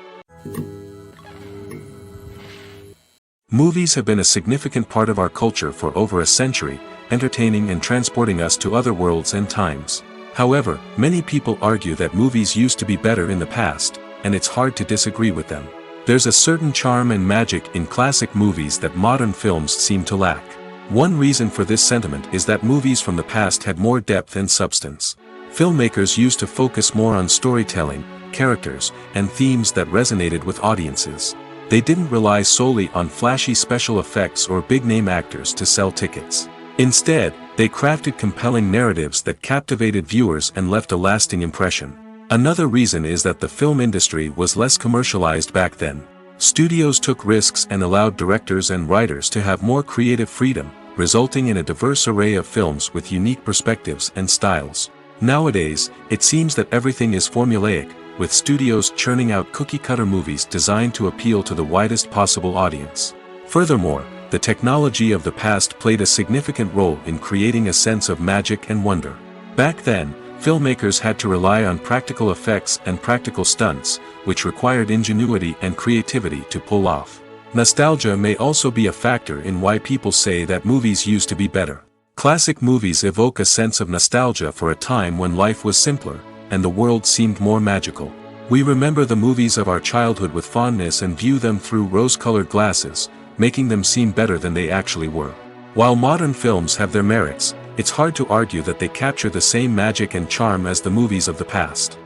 Movies have been a significant part of our culture for over a century, entertaining and transporting us to other worlds and times. However, many people argue that movies used to be better in the past, and it's hard to disagree with them. There's a certain charm and magic in classic movies that modern films seem to lack. One reason for this sentiment is that movies from the past had more depth and substance. Filmmakers used to focus more on storytelling, characters, and themes that resonated with audiences. They didn't rely solely on flashy special effects or big-name actors to sell tickets. Instead, they crafted compelling narratives that captivated viewers and left a lasting impression. Another reason is that the film industry was less commercialized back then. Studios took risks and allowed directors and writers to have more creative freedom, resulting in a diverse array of films with unique perspectives and styles. Nowadays, it seems that everything is formulaic, with studios churning out cookie-cutter movies designed to appeal to the widest possible audience. Furthermore, the technology of the past played a significant role in creating a sense of magic and wonder. Back then, filmmakers had to rely on practical effects and practical stunts, which required ingenuity and creativity to pull off. Nostalgia may also be a factor in why people say that movies used to be better. Classic movies evoke a sense of nostalgia for a time when life was simpler, and the world seemed more magical. We remember the movies of our childhood with fondness and view them through rose-colored glasses, making them seem better than they actually were. While modern films have their merits, it's hard to argue that they capture the same magic and charm as the movies of the past.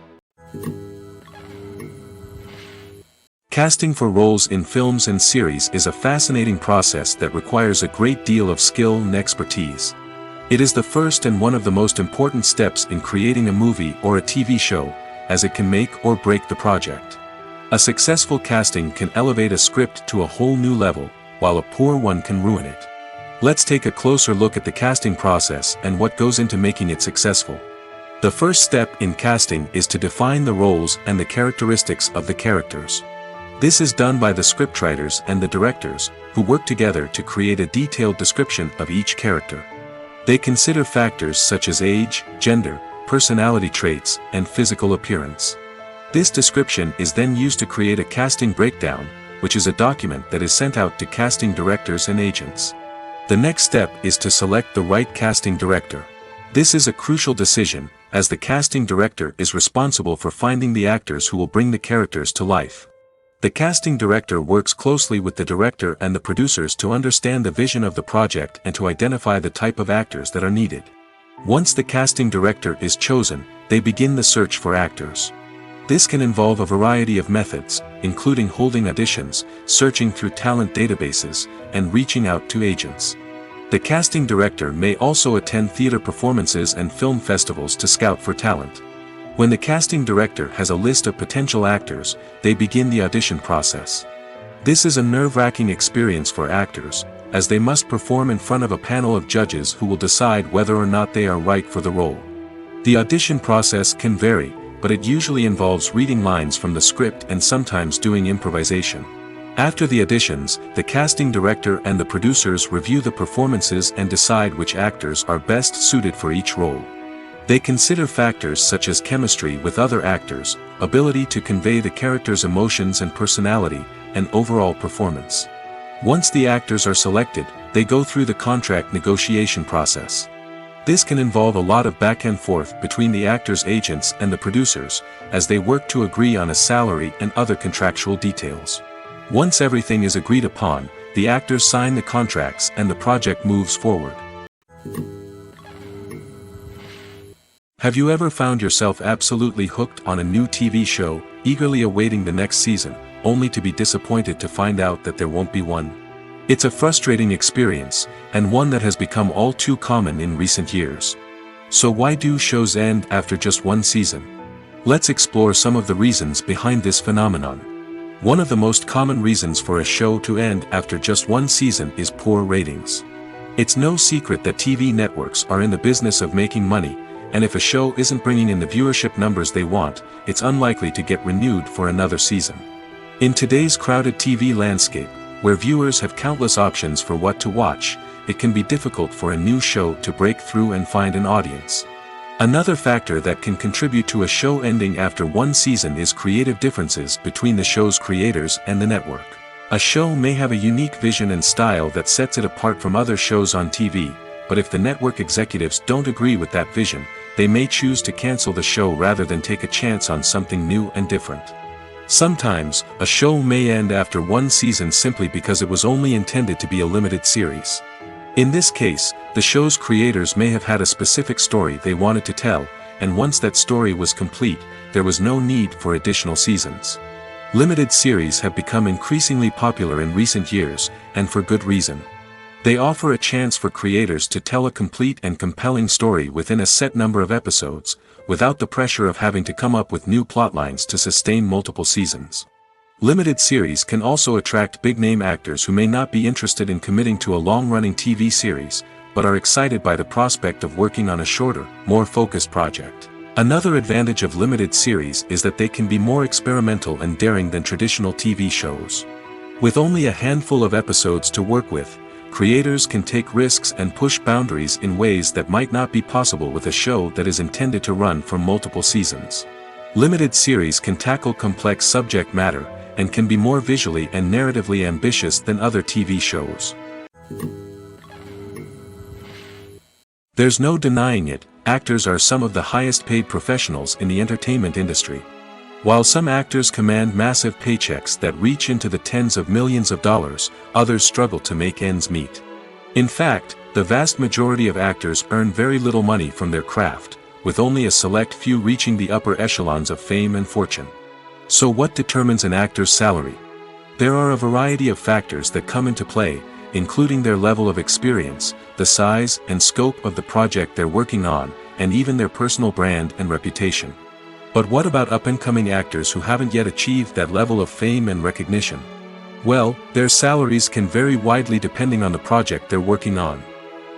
Casting for roles in films and series is a fascinating process that requires a great deal of skill and expertise. It is the first and one of the most important steps in creating a movie or a TV show, as it can make or break the project. A successful casting can elevate a script to a whole new level, while a poor one can ruin it. Let's take a closer look at the casting process and what goes into making it successful. The first step in casting is to define the roles and the characteristics of the characters. This is done by the scriptwriters and the directors, who work together to create a detailed description of each character. They consider factors such as age, gender, personality traits, and physical appearance. This description is then used to create a casting breakdown, which is a document that is sent out to casting directors and agents. The next step is to select the right casting director. This is a crucial decision, as the casting director is responsible for finding the actors who will bring the characters to life. The casting director works closely with the director and the producers to understand the vision of the project and to identify the type of actors that are needed. Once the casting director is chosen, they begin the search for actors. This can involve a variety of methods, including holding auditions, searching through talent databases, and reaching out to agents. The casting director may also attend theater performances and film festivals to scout for talent. When the casting director has a list of potential actors, they begin the audition process. This is a nerve-wracking experience for actors, as they must perform in front of a panel of judges who will decide whether or not they are right for the role. The audition process can vary, but it usually involves reading lines from the script and sometimes doing improvisation. After the auditions, the casting director and the producers review the performances and decide which actors are best suited for each role. They consider factors such as chemistry with other actors, ability to convey the character's emotions and personality, and overall performance. Once the actors are selected, they go through the contract negotiation process. This can involve a lot of back and forth between the actors' agents and the producers, as they work to agree on a salary and other contractual details. Once everything is agreed upon, the actors sign the contracts and the project moves forward. Have you ever found yourself absolutely hooked on a new TV show, eagerly awaiting the next season, only to be disappointed to find out that there won't be one? It's a frustrating experience, and one that has become all too common in recent years. So why do shows end after just one season? Let's explore some of the reasons behind this phenomenon. One of the most common reasons for a show to end after just one season is poor ratings. It's no secret that TV networks are in the business of making money, and if a show isn't bringing in the viewership numbers they want, it's unlikely to get renewed for another season. In today's crowded TV landscape, where viewers have countless options for what to watch, it can be difficult for a new show to break through and find an audience. Another factor that can contribute to a show ending after one season is creative differences between the show's creators and the network. A show may have a unique vision and style that sets it apart from other shows on TV, but if the network executives don't agree with that vision, they may choose to cancel the show rather than take a chance on something new and different. Sometimes, a show may end after one season simply because it was only intended to be a limited series. In this case, the show's creators may have had a specific story they wanted to tell, and once that story was complete, there was no need for additional seasons. Limited series have become increasingly popular in recent years, and for good reason. They offer a chance for creators to tell a complete and compelling story within a set number of episodes, without the pressure of having to come up with new plotlines to sustain multiple seasons. Limited series can also attract big-name actors who may not be interested in committing to a long-running TV series, but are excited by the prospect of working on a shorter, more focused project. Another advantage of limited series is that they can be more experimental and daring than traditional TV shows. With only a handful of episodes to work with, creators can take risks and push boundaries in ways that might not be possible with a show that is intended to run for multiple seasons. Limited series can tackle complex subject matter, and can be more visually and narratively ambitious than other TV shows. There's no denying it, actors are some of the highest paid professionals in the entertainment industry. While some actors command massive paychecks that reach into the tens of millions of dollars, others struggle to make ends meet. In fact, the vast majority of actors earn very little money from their craft, with only a select few reaching the upper echelons of fame and fortune. So what determines an actor's salary? There are a variety of factors that come into play, including their level of experience, the size and scope of the project they're working on, and even their personal brand and reputation. But what about up-and-coming actors who haven't yet achieved that level of fame and recognition? Well, their salaries can vary widely depending on the project they're working on.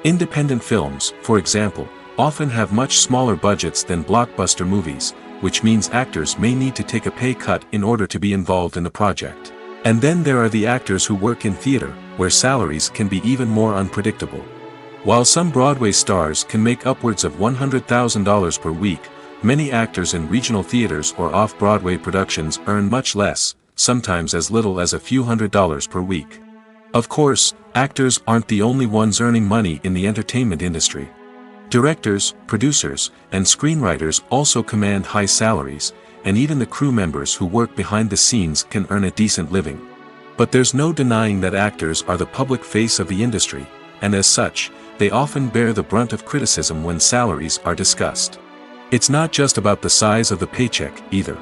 Independent films, for example, often have much smaller budgets than blockbuster movies, which means actors may need to take a pay cut in order to be involved in the project. And then there are the actors who work in theater, where salaries can be even more unpredictable. While some Broadway stars can make upwards of $100,000 per week, many actors in regional theaters or off-Broadway productions earn much less, sometimes as little as a few $100s per week. Of course, actors aren't the only ones earning money in the entertainment industry. Directors, producers, and screenwriters also command high salaries, and even the crew members who work behind the scenes can earn a decent living. But there's no denying that actors are the public face of the industry, and as such, they often bear the brunt of criticism when salaries are discussed. It's not just about the size of the paycheck, either.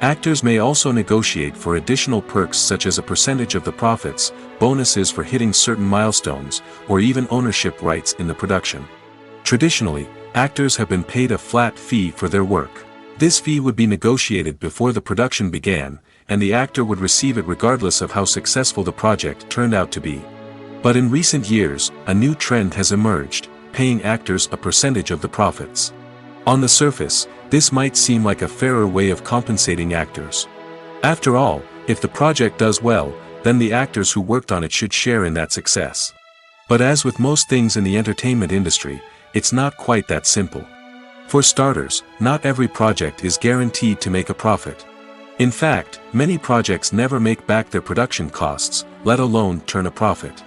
Actors may also negotiate for additional perks such as a percentage of the profits, bonuses for hitting certain milestones, or even ownership rights in the production. Traditionally, actors have been paid a flat fee for their work. This fee would be negotiated before the production began, and the actor would receive it regardless of how successful the project turned out to be. But in recent years, a new trend has emerged, paying actors a percentage of the profits. On the surface, this might seem like a fairer way of compensating actors. After all, if the project does well, then the actors who worked on it should share in that success. But as with most things in the entertainment industry, it's not quite that simple. For starters, not every project is guaranteed to make a profit. In fact, many projects never make back their production costs, let alone turn a profit.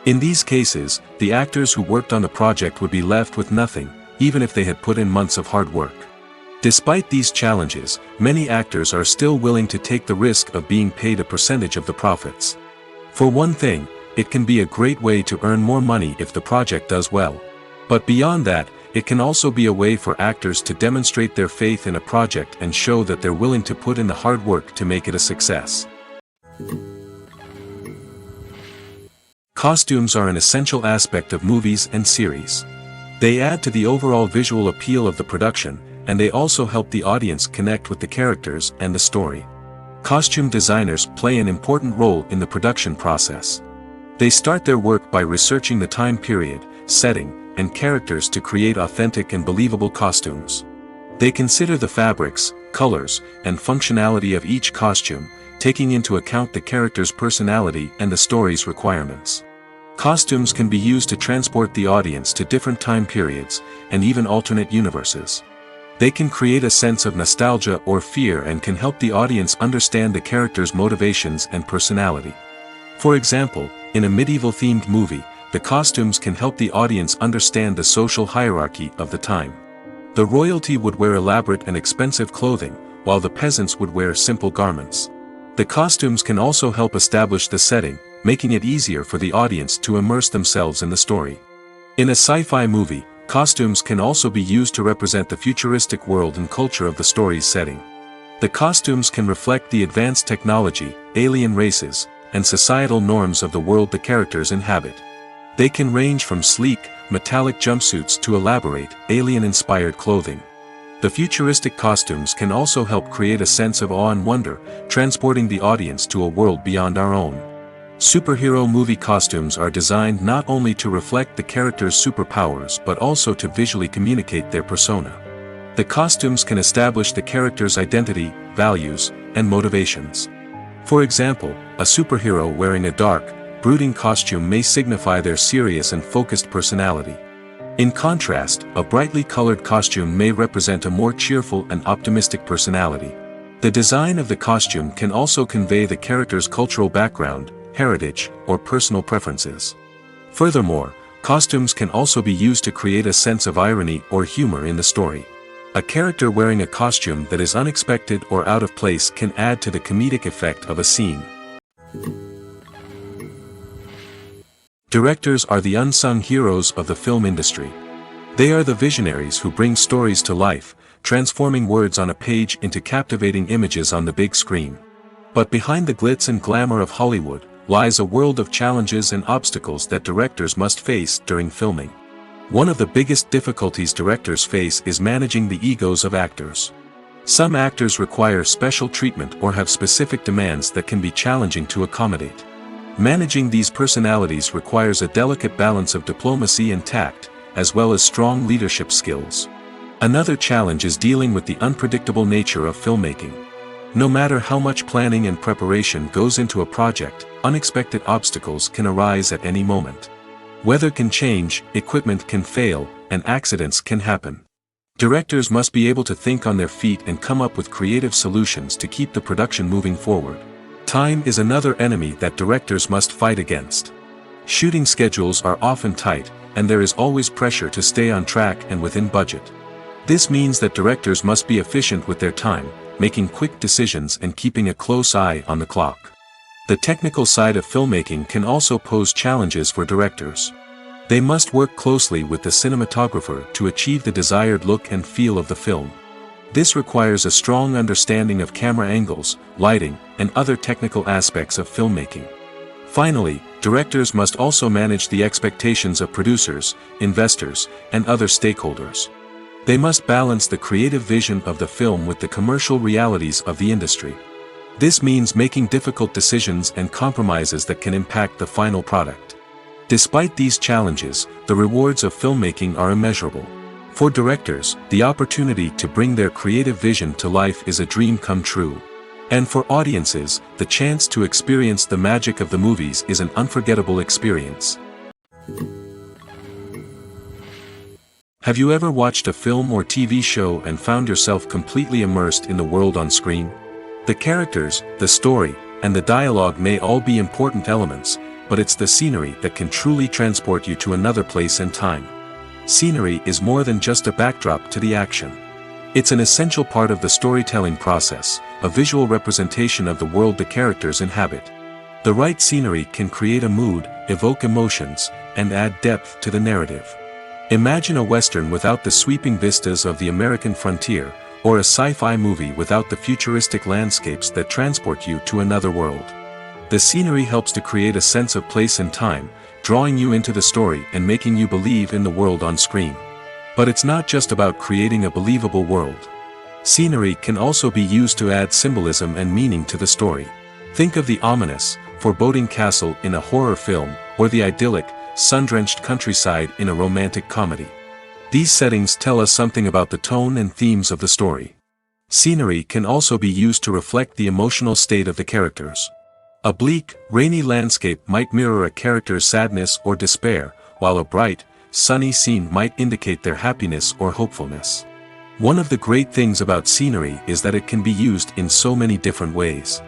In these cases, the actors who worked on the project would be left with nothing, even if they had put in months of hard work. Despite these challenges, many actors are still willing to take the risk of being paid a percentage of the profits. For one thing, it can be a great way to earn more money if the project does well. But beyond that, it can also be a way for actors to demonstrate their faith in a project and show that they're willing to put in the hard work to make it a success. Costumes are an essential aspect of movies and series. They add to the overall visual appeal of the production, and they also help the audience connect with the characters and the story. Costume designers play an important role in the production process. They start their work by researching the time period, setting, and characters to create authentic and believable costumes. They consider the fabrics, colors, and functionality of each costume, taking into account the character's personality and the story's requirements. Costumes can be used to transport the audience to different time periods, and even alternate universes. They can create a sense of nostalgia or fear and can help the audience understand the character's motivations and personality. For example, in a medieval-themed movie, the costumes can help the audience understand the social hierarchy of the time. The royalty would wear elaborate and expensive clothing, while the peasants would wear simple garments. The costumes can also help establish the setting, making it easier for the audience to immerse themselves in the story. In a sci-fi movie, costumes can also be used to represent the futuristic world and culture of the story's setting. The costumes can reflect the advanced technology, alien races, and societal norms of the world the characters inhabit. They can range from sleek, metallic jumpsuits to elaborate, alien-inspired clothing. The futuristic costumes can also help create a sense of awe and wonder, transporting the audience to a world beyond our own. Superhero movie costumes are designed not only to reflect the character's superpowers but also to visually communicate their persona. The costumes can establish the character's identity, values, and motivations. For example, a superhero wearing a dark, brooding costume may signify their serious and focused personality. In contrast, a brightly colored costume may represent a more cheerful and optimistic personality. The design of the costume can also convey the character's cultural background, heritage, or personal preferences. Furthermore, costumes can also be used to create a sense of irony or humor in the story. A character wearing a costume that is unexpected or out of place can add to the comedic effect of a scene. Directors are the unsung heroes of the film industry. They are the visionaries who bring stories to life, transforming words on a page into captivating images on the big screen. But behind the glitz and glamour of Hollywood lies a world of challenges and obstacles that directors must face during filming. One of the biggest difficulties directors face is managing the egos of actors. Some actors require special treatment or have specific demands that can be challenging to accommodate. Managing these personalities requires a delicate balance of diplomacy and tact, as well as strong leadership skills. Another challenge is dealing with the unpredictable nature of filmmaking. No matter how much planning and preparation goes into a project, unexpected obstacles can arise at any moment. Weather can change, equipment can fail, and accidents can happen. Directors must be able to think on their feet and come up with creative solutions to keep the production moving forward. Time is another enemy that directors must fight against. Shooting schedules are often tight, and there is always pressure to stay on track and within budget. This means that directors must be efficient with their time, making quick decisions and keeping a close eye on the clock. The technical side of filmmaking can also pose challenges for directors. They must work closely with the cinematographer to achieve the desired look and feel of the film. This requires a strong understanding of camera angles, lighting, and other technical aspects of filmmaking. Finally, directors must also manage the expectations of producers, investors, and other stakeholders. They must balance the creative vision of the film with the commercial realities of the industry. This means making difficult decisions and compromises that can impact the final product. Despite these challenges, the rewards of filmmaking are immeasurable. For directors, the opportunity to bring their creative vision to life is a dream come true. And for audiences, the chance to experience the magic of the movies is an unforgettable experience. Have you ever watched a film or TV show and found yourself completely immersed in the world on screen? The characters, the story, and the dialogue may all be important elements, but it's the scenery that can truly transport you to another place and time. Scenery is more than just a backdrop to the action. It's an essential part of the storytelling process, a visual representation of the world the characters inhabit. The right scenery can create a mood, evoke emotions, and add depth to the narrative. Imagine a Western without the sweeping vistas of the American frontier, or a sci-fi movie without the futuristic landscapes that transport you to another world. The scenery helps to create a sense of place and time, drawing you into the story and making you believe in the world on screen. But it's not just about creating a believable world. Scenery can also be used to add symbolism and meaning to the story. Think of the ominous, foreboding castle in a horror film, or the idyllic, sun-drenched countryside in a romantic comedy. These settings tell us something about the tone and themes of the story. Scenery can also be used to reflect the emotional state of the characters. A bleak, rainy landscape might mirror a character's sadness or despair, while a bright, sunny scene might indicate their happiness or hopefulness. One of the great things about scenery is that it can be used in so many different ways.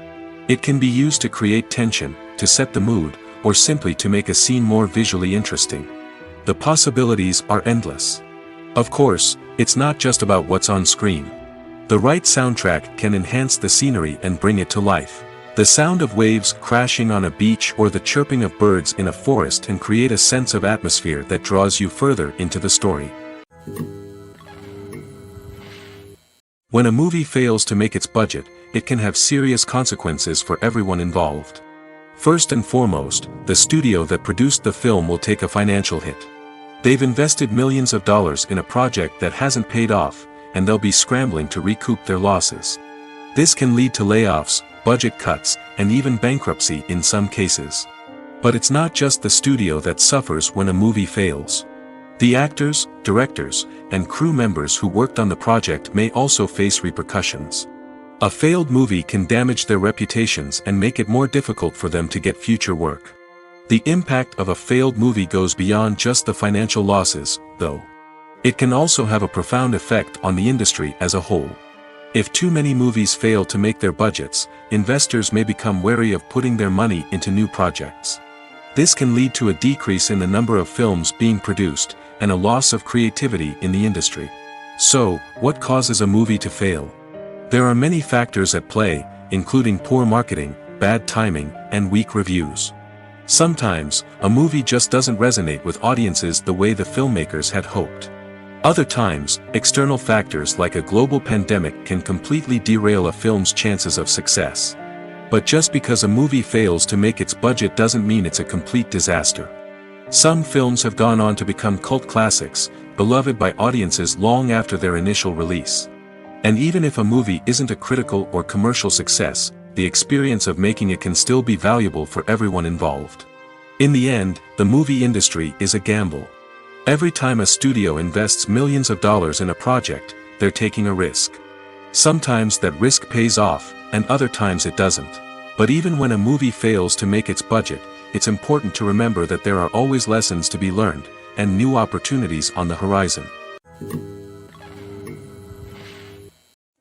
It can be used to create tension, to set the mood, or simply to make a scene more visually interesting. The possibilities are endless. Of course, it's not just about what's on screen. The right soundtrack can enhance the scenery and bring it to life. The sound of waves crashing on a beach or the chirping of birds in a forest can create a sense of atmosphere that draws you further into the story. When a movie fails to make its budget, it can have serious consequences for everyone involved. First and foremost, the studio that produced the film will take a financial hit. They've invested millions of dollars in a project that hasn't paid off, and they'll be scrambling to recoup their losses. This can lead to layoffs, budget cuts, and even bankruptcy in some cases. But it's not just the studio that suffers when a movie fails. The actors, directors, and crew members who worked on the project may also face repercussions. A failed movie can damage their reputations and make it more difficult for them to get future work. The impact of a failed movie goes beyond just the financial losses, though. It can also have a profound effect on the industry as a whole. If too many movies fail to make their budgets, investors may become wary of putting their money into new projects. This can lead to a decrease in the number of films being produced, and a loss of creativity in the industry. So, what causes a movie to fail? There are many factors at play, including poor marketing, bad timing, and weak reviews. Sometimes, a movie just doesn't resonate with audiences the way the filmmakers had hoped. Other times, external factors like a global pandemic can completely derail a film's chances of success. But just because a movie fails to make its budget doesn't mean it's a complete disaster. Some films have gone on to become cult classics, beloved by audiences long after their initial release. And even if a movie isn't a critical or commercial success, the experience of making it can still be valuable for everyone involved. In the end, the movie industry is a gamble. Every time a studio invests millions of dollars in a project, they're taking a risk. Sometimes that risk pays off, and other times it doesn't. But even when a movie fails to make its budget, it's important to remember that there are always lessons to be learned, and new opportunities on the horizon.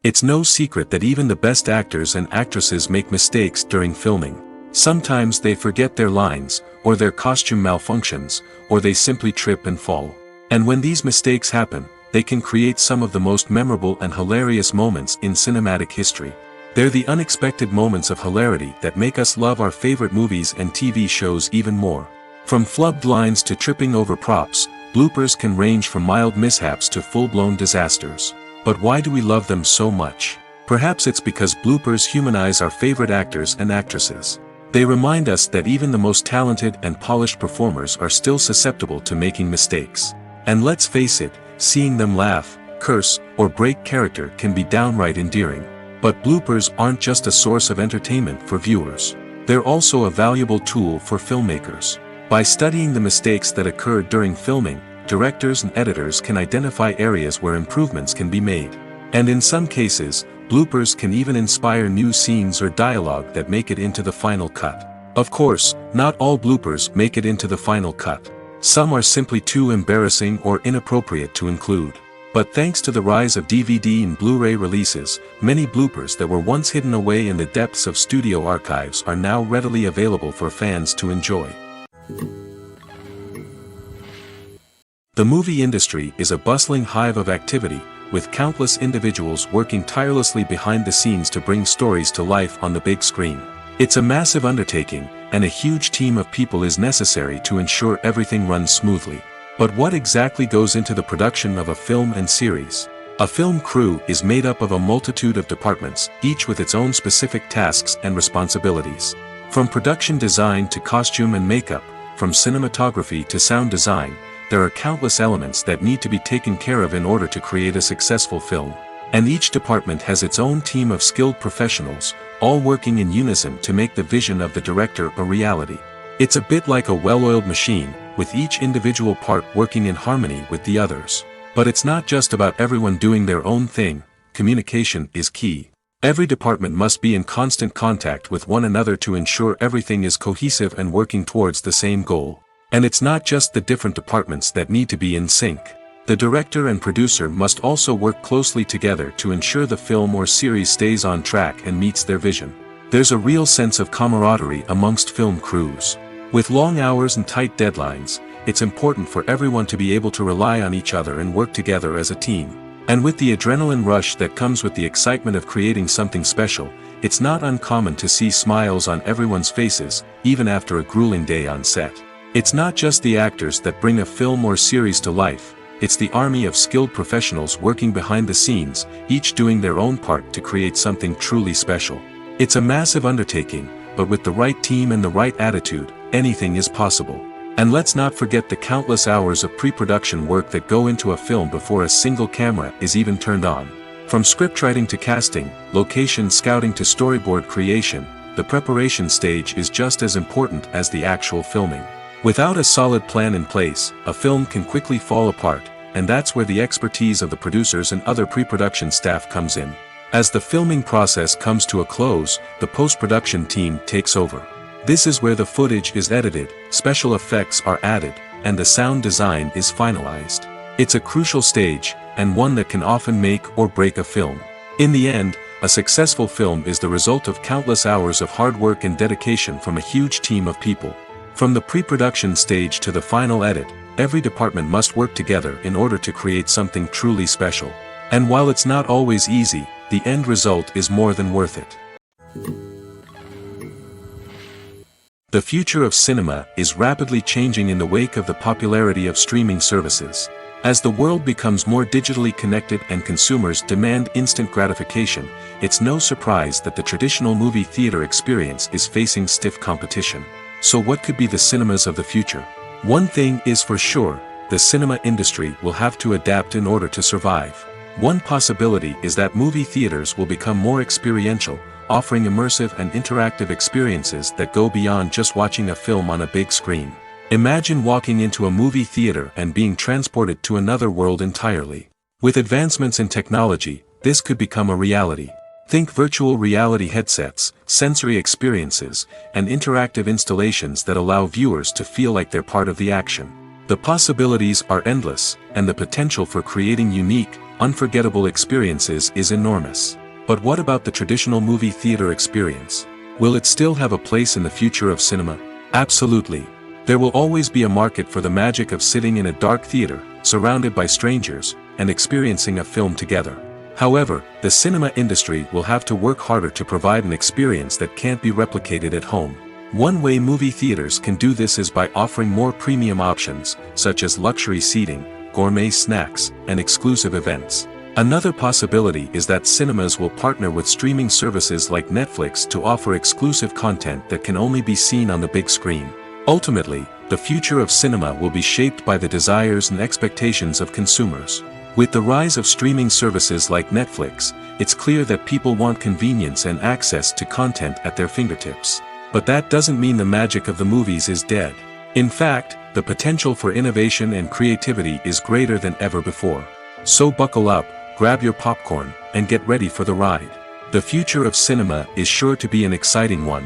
It's no secret that even the best actors and actresses make mistakes during filming. Sometimes they forget their lines, or their costume malfunctions, or they simply trip and fall. And when these mistakes happen, they can create some of the most memorable and hilarious moments in cinematic history. They're the unexpected moments of hilarity that make us love our favorite movies and TV shows even more. From flubbed lines to tripping over props, bloopers can range from mild mishaps to full-blown disasters. But why do we love them so much? Perhaps it's because bloopers humanize our favorite actors and actresses. They remind us that even the most talented and polished performers are still susceptible to making mistakes. And let's face it, seeing them laugh, curse, or break character can be downright endearing. But bloopers aren't just a source of entertainment for viewers. They're also a valuable tool for filmmakers. By studying the mistakes that occurred during filming, directors and editors can identify areas where improvements can be made. And in some cases, bloopers can even inspire new scenes or dialogue that make it into the final cut. Of course, not all bloopers make it into the final cut. Some are simply too embarrassing or inappropriate to include. But thanks to the rise of DVD and Blu-ray releases, many bloopers that were once hidden away in the depths of studio archives are now readily available for fans to enjoy. The movie industry is a bustling hive of activity, with countless individuals working tirelessly behind the scenes to bring stories to life on the big screen. It's a massive undertaking, and a huge team of people is necessary to ensure everything runs smoothly. But what exactly goes into the production of a film and series? A film crew is made up of a multitude of departments, each with its own specific tasks and responsibilities. From production design to costume and makeup, from cinematography to sound design, there are countless elements that need to be taken care of in order to create a successful film. And each department has its own team of skilled professionals, all working in unison to make the vision of the director a reality. It's a bit like a well-oiled machine, with each individual part working in harmony with the others. But it's not just about everyone doing their own thing, communication is key. Every department must be in constant contact with one another to ensure everything is cohesive and working towards the same goal. And it's not just the different departments that need to be in sync. The director and producer must also work closely together to ensure the film or series stays on track and meets their vision. There's a real sense of camaraderie amongst film crews. With long hours and tight deadlines, it's important for everyone to be able to rely on each other and work together as a team. And with the adrenaline rush that comes with the excitement of creating something special, it's not uncommon to see smiles on everyone's faces, even after a grueling day on set. It's not just the actors that bring a film or series to life, it's the army of skilled professionals working behind the scenes, each doing their own part to create something truly special. It's a massive undertaking, but with the right team and the right attitude, anything is possible. And let's not forget the countless hours of pre-production work that go into a film before a single camera is even turned on. From scriptwriting to casting, location scouting to storyboard creation, the preparation stage is just as important as the actual filming. Without a solid plan in place, a film can quickly fall apart, and that's where the expertise of the producers and other pre-production staff comes in. As the filming process comes to a close, the post-production team takes over. This is where the footage is edited, special effects are added, and the sound design is finalized. It's a crucial stage, and one that can often make or break a film. In the end, a successful film is the result of countless hours of hard work and dedication from a huge team of people. From the pre-production stage to the final edit, every department must work together in order to create something truly special. And while it's not always easy, the end result is more than worth it. The future of cinema is rapidly changing in the wake of the popularity of streaming services. As the world becomes more digitally connected and consumers demand instant gratification, it's no surprise that the traditional movie theater experience is facing stiff competition. So what could be the cinemas of the future? One thing is for sure, the cinema industry will have to adapt in order to survive. One possibility is that movie theaters will become more experiential, offering immersive and interactive experiences that go beyond just watching a film on a big screen. Imagine walking into a movie theater and being transported to another world entirely. With advancements in technology, this could become a reality. Think virtual reality headsets, sensory experiences, and interactive installations that allow viewers to feel like they're part of the action. The possibilities are endless, and the potential for creating unique, unforgettable experiences is enormous. But what about the traditional movie theater experience? Will it still have a place in the future of cinema? Absolutely. There will always be a market for the magic of sitting in a dark theater, surrounded by strangers, and experiencing a film together. However, the cinema industry will have to work harder to provide an experience that can't be replicated at home. One way movie theaters can do this is by offering more premium options, such as luxury seating, gourmet snacks, and exclusive events. Another possibility is that cinemas will partner with streaming services like Netflix to offer exclusive content that can only be seen on the big screen. Ultimately, the future of cinema will be shaped by the desires and expectations of consumers. With the rise of streaming services like Netflix, it's clear that people want convenience and access to content at their fingertips. But that doesn't mean the magic of the movies is dead. In fact, the potential for innovation and creativity is greater than ever before. So buckle up, grab your popcorn, and get ready for the ride. The future of cinema is sure to be an exciting one.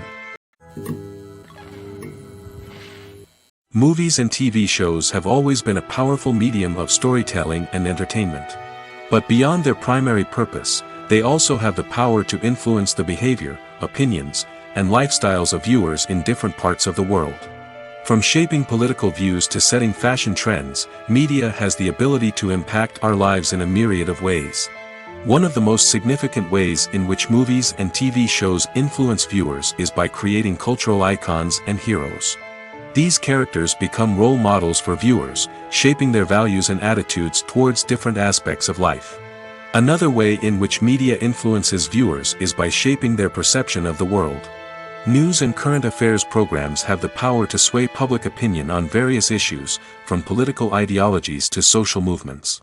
Movies and TV shows have always been a powerful medium of storytelling and entertainment. But beyond their primary purpose, they also have the power to influence the behavior, opinions, and lifestyles of viewers in different parts of the world. From shaping political views to setting fashion trends, media has the ability to impact our lives in a myriad of ways. One of the most significant ways in which movies and TV shows influence viewers is by creating cultural icons and heroes. These characters become role models for viewers, shaping their values and attitudes towards different aspects of life. Another way in which media influences viewers is by shaping their perception of the world. News and current affairs programs have the power to sway public opinion on various issues, from political ideologies to social movements.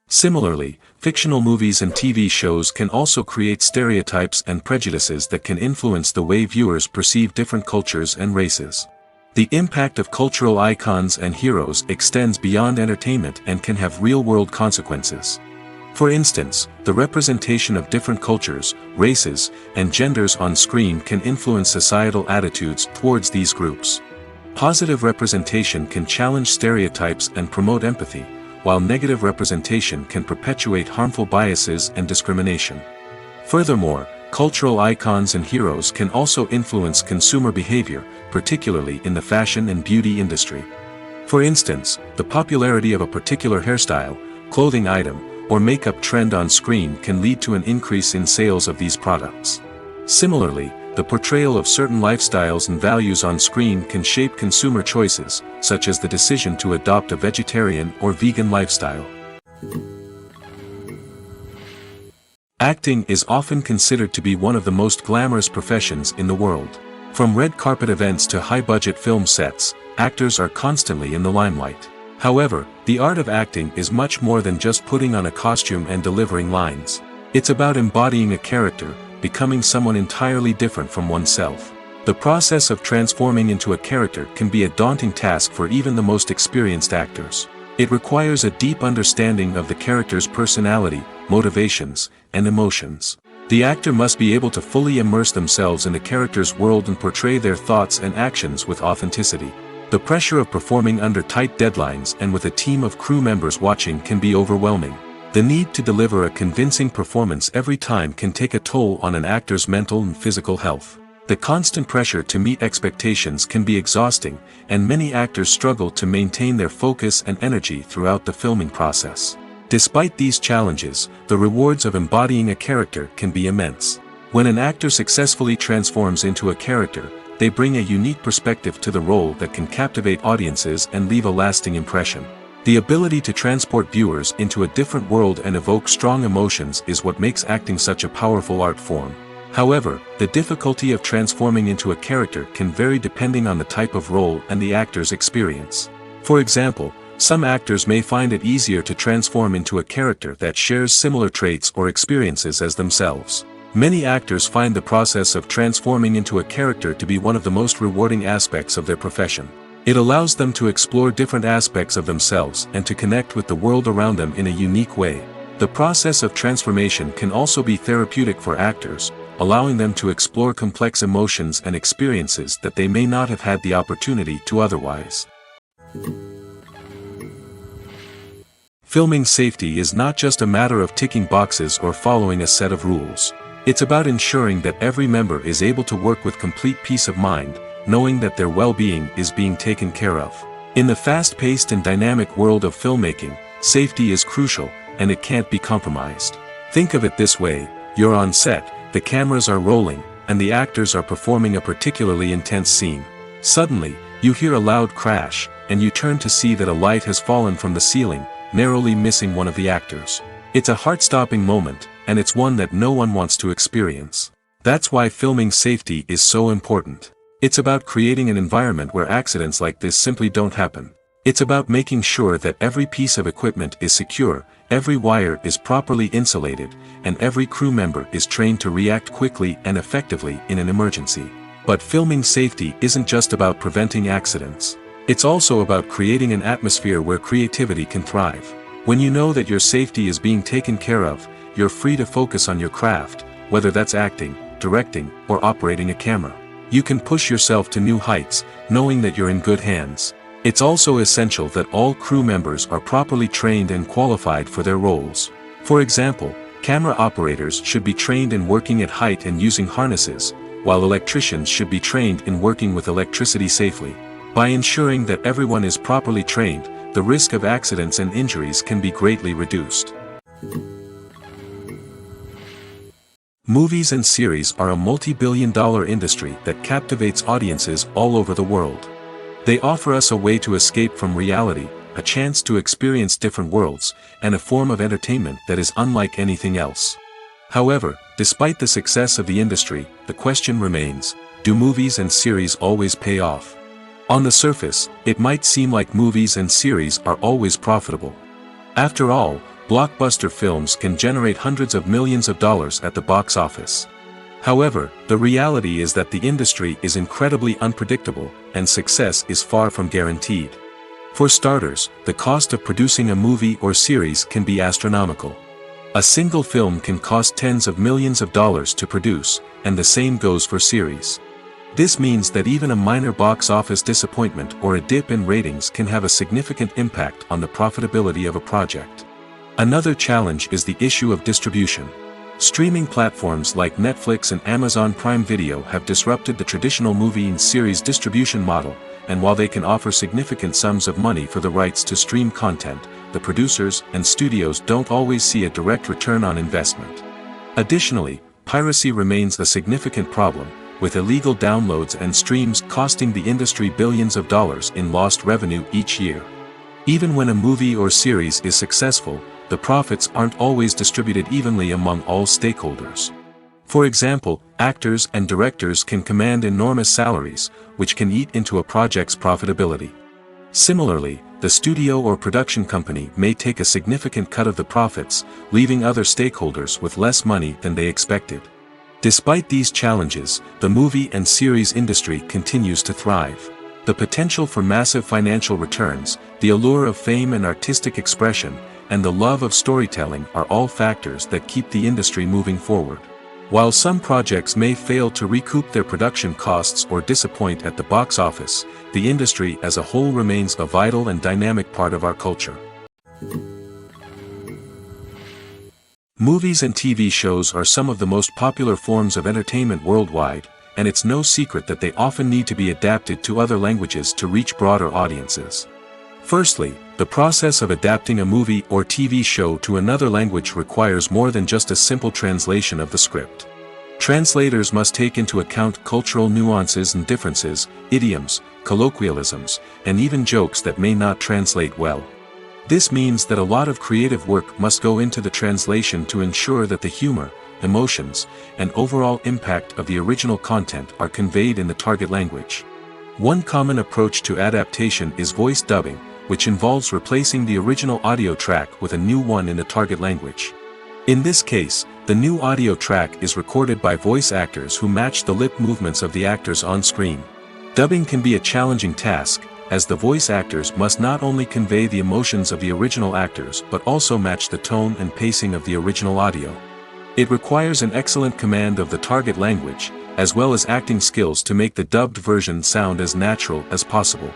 Similarly, fictional movies and TV shows can also create stereotypes and prejudices that can influence the way viewers perceive different cultures and races. The impact of cultural icons and heroes extends beyond entertainment and can have real-world consequences. For instance, the representation of different cultures, races, and genders on screen can influence societal attitudes towards these groups. Positive representation can challenge stereotypes and promote empathy, while negative representation can perpetuate harmful biases and discrimination. Furthermore, cultural icons and heroes can also influence consumer behavior, particularly in the fashion and beauty industry. For instance, the popularity of a particular hairstyle, clothing item, or makeup trend on screen can lead to an increase in sales of these products. Similarly, the portrayal of certain lifestyles and values on screen can shape consumer choices, such as the decision to adopt a vegetarian or vegan lifestyle. Acting is often considered to be one of the most glamorous professions in the world. From red carpet events to high-budget film sets, actors are constantly in the limelight. However, the art of acting is much more than just putting on a costume and delivering lines. It's about embodying a character, becoming someone entirely different from oneself. The process of transforming into a character can be a daunting task for even the most experienced actors. It requires a deep understanding of the character's personality, motivations, and emotions. The actor must be able to fully immerse themselves in the character's world and portray their thoughts and actions with authenticity. The pressure of performing under tight deadlines and with a team of crew members watching can be overwhelming. The need to deliver a convincing performance every time can take a toll on an actor's mental and physical health. The constant pressure to meet expectations can be exhausting, and many actors struggle to maintain their focus and energy throughout the filming process. Despite these challenges, the rewards of embodying a character can be immense. When an actor successfully transforms into a character, they bring a unique perspective to the role that can captivate audiences and leave a lasting impression. The ability to transport viewers into a different world and evoke strong emotions is what makes acting such a powerful art form. However, the difficulty of transforming into a character can vary depending on the type of role and the actor's experience. For example, some actors may find it easier to transform into a character that shares similar traits or experiences as themselves. Many actors find the process of transforming into a character to be one of the most rewarding aspects of their profession. It allows them to explore different aspects of themselves and to connect with the world around them in a unique way. The process of transformation can also be therapeutic for actors, allowing them to explore complex emotions and experiences that they may not have had the opportunity to otherwise. Filming safety is not just a matter of ticking boxes or following a set of rules. It's about ensuring that every member is able to work with complete peace of mind, knowing that their well-being is being taken care of. In the fast-paced and dynamic world of filmmaking, safety is crucial, and it can't be compromised. Think of it this way: you're on set, the cameras are rolling, and the actors are performing a particularly intense scene. Suddenly, you hear a loud crash, and you turn to see that a light has fallen from the ceiling, narrowly missing one of the actors. It's a heart-stopping moment, and it's one that no one wants to experience. That's why filming safety is so important. It's about creating an environment where accidents like this simply don't happen. It's about making sure that every piece of equipment is secure, every wire is properly insulated, and every crew member is trained to react quickly and effectively in an emergency. But filming safety isn't just about preventing accidents. It's also about creating an atmosphere where creativity can thrive. When you know that your safety is being taken care of, you're free to focus on your craft, whether that's acting, directing, or operating a camera. You can push yourself to new heights, knowing that you're in good hands. It's also essential that all crew members are properly trained and qualified for their roles. For example, camera operators should be trained in working at height and using harnesses, while electricians should be trained in working with electricity safely. By ensuring that everyone is properly trained, the risk of accidents and injuries can be greatly reduced. Movies and series are a multi-billion-dollar industry that captivates audiences all over the world. They offer us a way to escape from reality, a chance to experience different worlds, and a form of entertainment that is unlike anything else. However, despite the success of the industry, the question remains, do movies and series always pay off? On the surface, it might seem like movies and series are always profitable. After all, blockbuster films can generate hundreds of millions of dollars at the box office. However, the reality is that the industry is incredibly unpredictable, and success is far from guaranteed. For starters, the cost of producing a movie or series can be astronomical. A single film can cost tens of millions of dollars to produce, and the same goes for series. This means that even a minor box office disappointment or a dip in ratings can have a significant impact on the profitability of a project. Another challenge is the issue of distribution. Streaming platforms like Netflix and Amazon Prime Video have disrupted the traditional movie and series distribution model, and while they can offer significant sums of money for the rights to stream content, the producers and studios don't always see a direct return on investment. Additionally, piracy remains a significant problem, with illegal downloads and streams costing the industry billions of dollars in lost revenue each year. Even when a movie or series is successful, the profits aren't always distributed evenly among all stakeholders. For example, actors and directors can command enormous salaries, which can eat into a project's profitability. Similarly, the studio or production company may take a significant cut of the profits, leaving other stakeholders with less money than they expected. Despite these challenges, the movie and series industry continues to thrive. The potential for massive financial returns, the allure of fame and artistic expression, and the love of storytelling are all factors that keep the industry moving forward. While some projects may fail to recoup their production costs or disappoint at the box office, the industry as a whole remains a vital and dynamic part of our culture. Movies and TV shows are some of the most popular forms of entertainment worldwide, and it's no secret that they often need to be adapted to other languages to reach broader audiences. Firstly, the process of adapting a movie or TV show to another language requires more than just a simple translation of the script. Translators must take into account cultural nuances and differences, idioms, colloquialisms, and even jokes that may not translate well. This means that a lot of creative work must go into the translation to ensure that the humor, emotions, and overall impact of the original content are conveyed in the target language. One common approach to adaptation is voice dubbing, which involves replacing the original audio track with a new one in the target language. In this case, the new audio track is recorded by voice actors who match the lip movements of the actors on screen. Dubbing can be a challenging task, as the voice actors must not only convey the emotions of the original actors but also match the tone and pacing of the original audio. It requires an excellent command of the target language, as well as acting skills to make the dubbed version sound as natural as possible.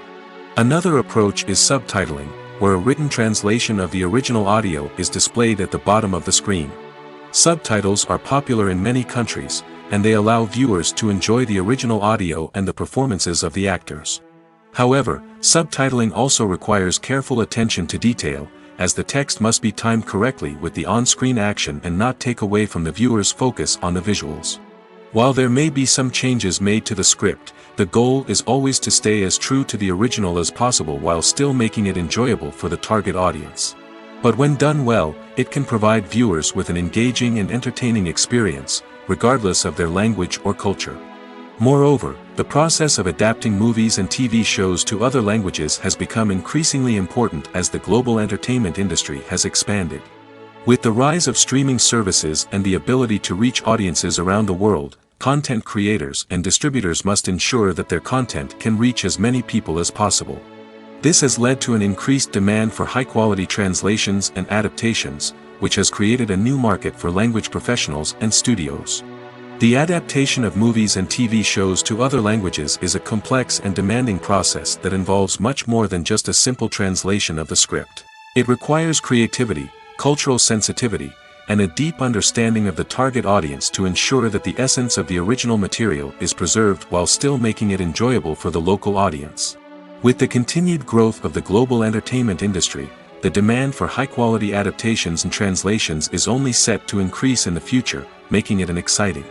Another approach is subtitling, where a written translation of the original audio is displayed at the bottom of the screen. Subtitles are popular in many countries, and they allow viewers to enjoy the original audio and the performances of the actors. However, subtitling also requires careful attention to detail, as the text must be timed correctly with the on-screen action and not take away from the viewer's focus on the visuals. While there may be some changes made to the script, the goal is always to stay as true to the original as possible while still making it enjoyable for the target audience. But when done well, it can provide viewers with an engaging and entertaining experience, regardless of their language or culture. Moreover, the process of adapting movies and TV shows to other languages has become increasingly important as the global entertainment industry has expanded. With the rise of streaming services and the ability to reach audiences around the world, content creators and distributors must ensure that their content can reach as many people as possible. This has led to an increased demand for high-quality translations and adaptations, which has created a new market for language professionals and studios. The adaptation of movies and TV shows to other languages is a complex and demanding process that involves much more than just a simple translation of the script. It requires creativity, cultural sensitivity, and a deep understanding of the target audience to ensure that the essence of the original material is preserved while still making it enjoyable for the local audience. With the continued growth of the global entertainment industry, the demand for high-quality adaptations and translations is only set to increase in the future, making it exciting.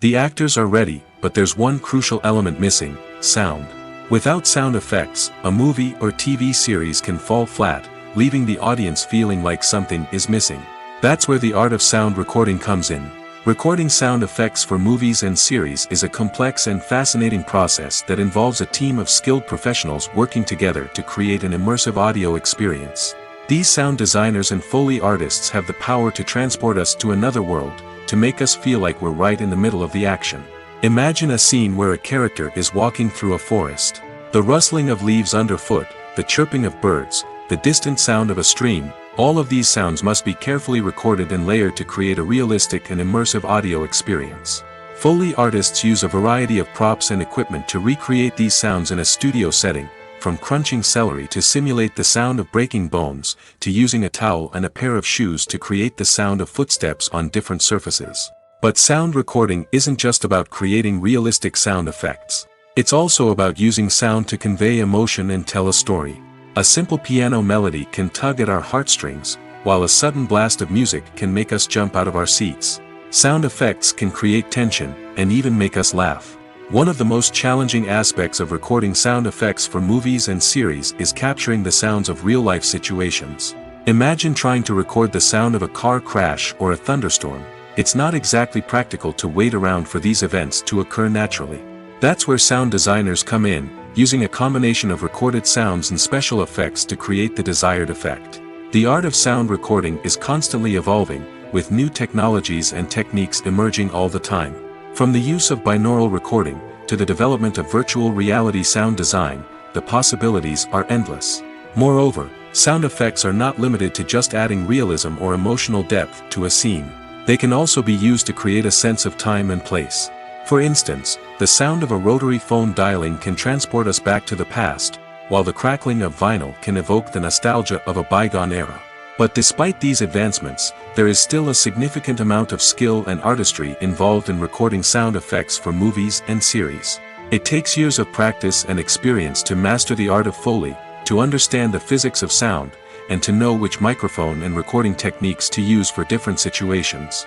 The actors are ready, but there's one crucial element missing: sound. Without sound effects, a movie or TV series can fall flat, leaving the audience feeling like something is missing. That's where the art of sound recording comes in. Recording sound effects for movies and series is a complex and fascinating process that involves a team of skilled professionals working together to create an immersive audio experience. These sound designers and Foley artists have the power to transport us to another world, to make us feel like we're right in the middle of the action. Imagine a scene where a character is walking through a forest. The rustling of leaves underfoot, the chirping of birds, the distant sound of a stream, all of these sounds must be carefully recorded and layered to create a realistic and immersive audio experience. Foley artists use a variety of props and equipment to recreate these sounds in a studio setting, from crunching celery to simulate the sound of breaking bones, to using a towel and a pair of shoes to create the sound of footsteps on different surfaces. But sound recording isn't just about creating realistic sound effects. It's also about using sound to convey emotion and tell a story. A simple piano melody can tug at our heartstrings, while a sudden blast of music can make us jump out of our seats. Sound effects can create tension, and even make us laugh. One of the most challenging aspects of recording sound effects for movies and series is capturing the sounds of real-life situations. Imagine trying to record the sound of a car crash or a thunderstorm. It's not exactly practical to wait around for these events to occur naturally. That's where sound designers come in, using a combination of recorded sounds and special effects to create the desired effect. The art of sound recording is constantly evolving, with new technologies and techniques emerging all the time. From the use of binaural recording, to the development of virtual reality sound design, the possibilities are endless. Moreover, sound effects are not limited to just adding realism or emotional depth to a scene. They can also be used to create a sense of time and place. For instance, the sound of a rotary phone dialing can transport us back to the past, while the crackling of vinyl can evoke the nostalgia of a bygone era. But despite these advancements, there is still a significant amount of skill and artistry involved in recording sound effects for movies and series. It takes years of practice and experience to master the art of Foley, to understand the physics of sound, and to know which microphone and recording techniques to use for different situations.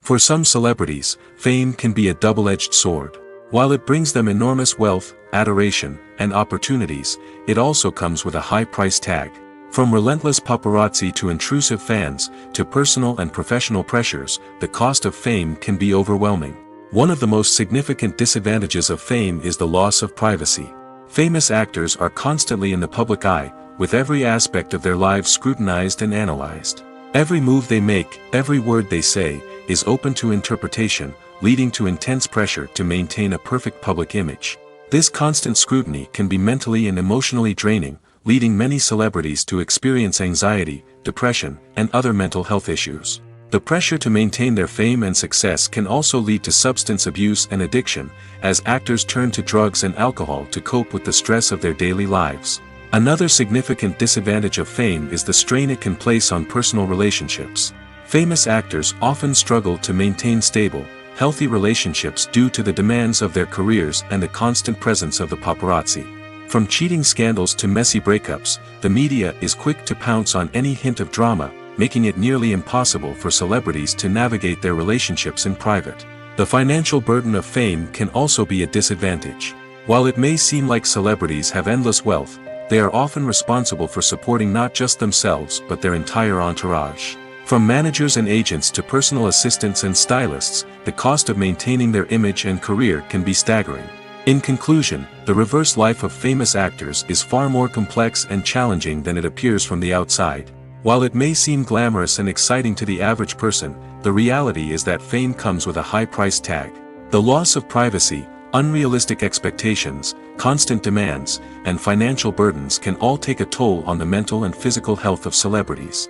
For some celebrities, fame can be a double-edged sword. While it brings them enormous wealth, adoration, and opportunities, it also comes with a high price tag. From relentless paparazzi to intrusive fans, to personal and professional pressures, the cost of fame can be overwhelming. One of the most significant disadvantages of fame is the loss of privacy. Famous actors are constantly in the public eye, with every aspect of their lives scrutinized and analyzed. Every move they make, every word they say, is open to interpretation, leading to intense pressure to maintain a perfect public image. This constant scrutiny can be mentally and emotionally draining, leading many celebrities to experience anxiety, depression, and other mental health issues. The pressure to maintain their fame and success can also lead to substance abuse and addiction, as actors turn to drugs and alcohol to cope with the stress of their daily lives. Another significant disadvantage of fame is the strain it can place on personal relationships. Famous actors often struggle to maintain stable, healthy relationships due to the demands of their careers and the constant presence of the paparazzi. From cheating scandals to messy breakups, the media is quick to pounce on any hint of drama, making it nearly impossible for celebrities to navigate their relationships in private. The financial burden of fame can also be a disadvantage. While it may seem like celebrities have endless wealth, they are often responsible for supporting not just themselves but their entire entourage. From managers and agents to personal assistants and stylists, the cost of maintaining their image and career can be staggering. In conclusion, the reverse life of famous actors is far more complex and challenging than it appears from the outside. While it may seem glamorous and exciting to the average person, the reality is that fame comes with a high price tag. The loss of privacy, unrealistic expectations, constant demands, and financial burdens can all take a toll on the mental and physical health of celebrities.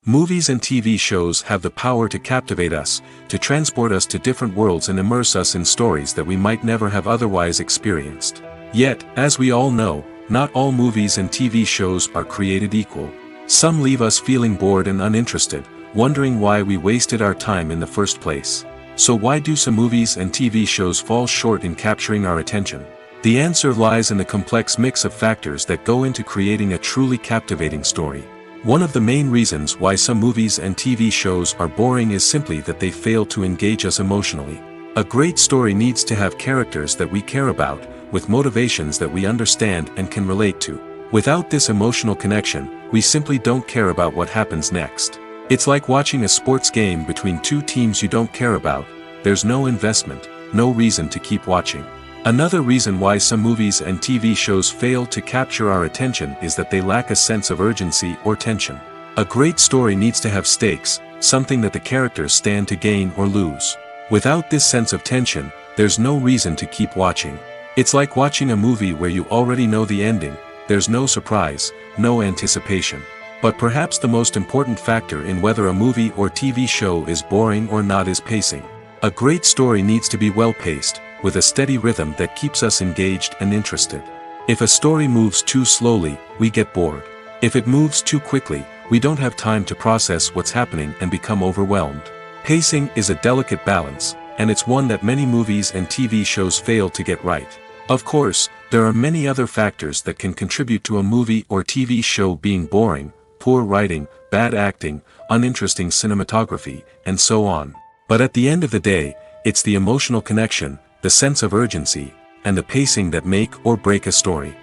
Movies and TV shows have the power to captivate us, to transport us to different worlds and immerse us in stories that we might never have otherwise experienced. Yet, as we all know, not all movies and TV shows are created equal. Some leave us feeling bored and uninterested, wondering why we wasted our time in the first place. So why do some movies and TV shows fall short in capturing our attention? The answer lies in the complex mix of factors that go into creating a truly captivating story. One of the main reasons why some movies and TV shows are boring is simply that they fail to engage us emotionally. A great story needs to have characters that we care about, with motivations that we understand and can relate to. Without this emotional connection, we simply don't care about what happens next. It's like watching a sports game between two teams you don't care about. There's no investment, no reason to keep watching. Another reason why some movies and TV shows fail to capture our attention is that they lack a sense of urgency or tension. A great story needs to have stakes, something that the characters stand to gain or lose. Without this sense of tension, there's no reason to keep watching. It's like watching a movie where you already know the ending. There's no surprise, no anticipation. But perhaps the most important factor in whether a movie or TV show is boring or not is pacing. A great story needs to be well-paced, with a steady rhythm that keeps us engaged and interested. If a story moves too slowly, we get bored. If it moves too quickly, we don't have time to process what's happening and become overwhelmed. Pacing is a delicate balance, and it's one that many movies and TV shows fail to get right. Of course, there are many other factors that can contribute to a movie or TV show being boring: poor writing, bad acting, uninteresting cinematography, and so on. But at the end of the day, it's the emotional connection, the sense of urgency, and the pacing that make or break a story.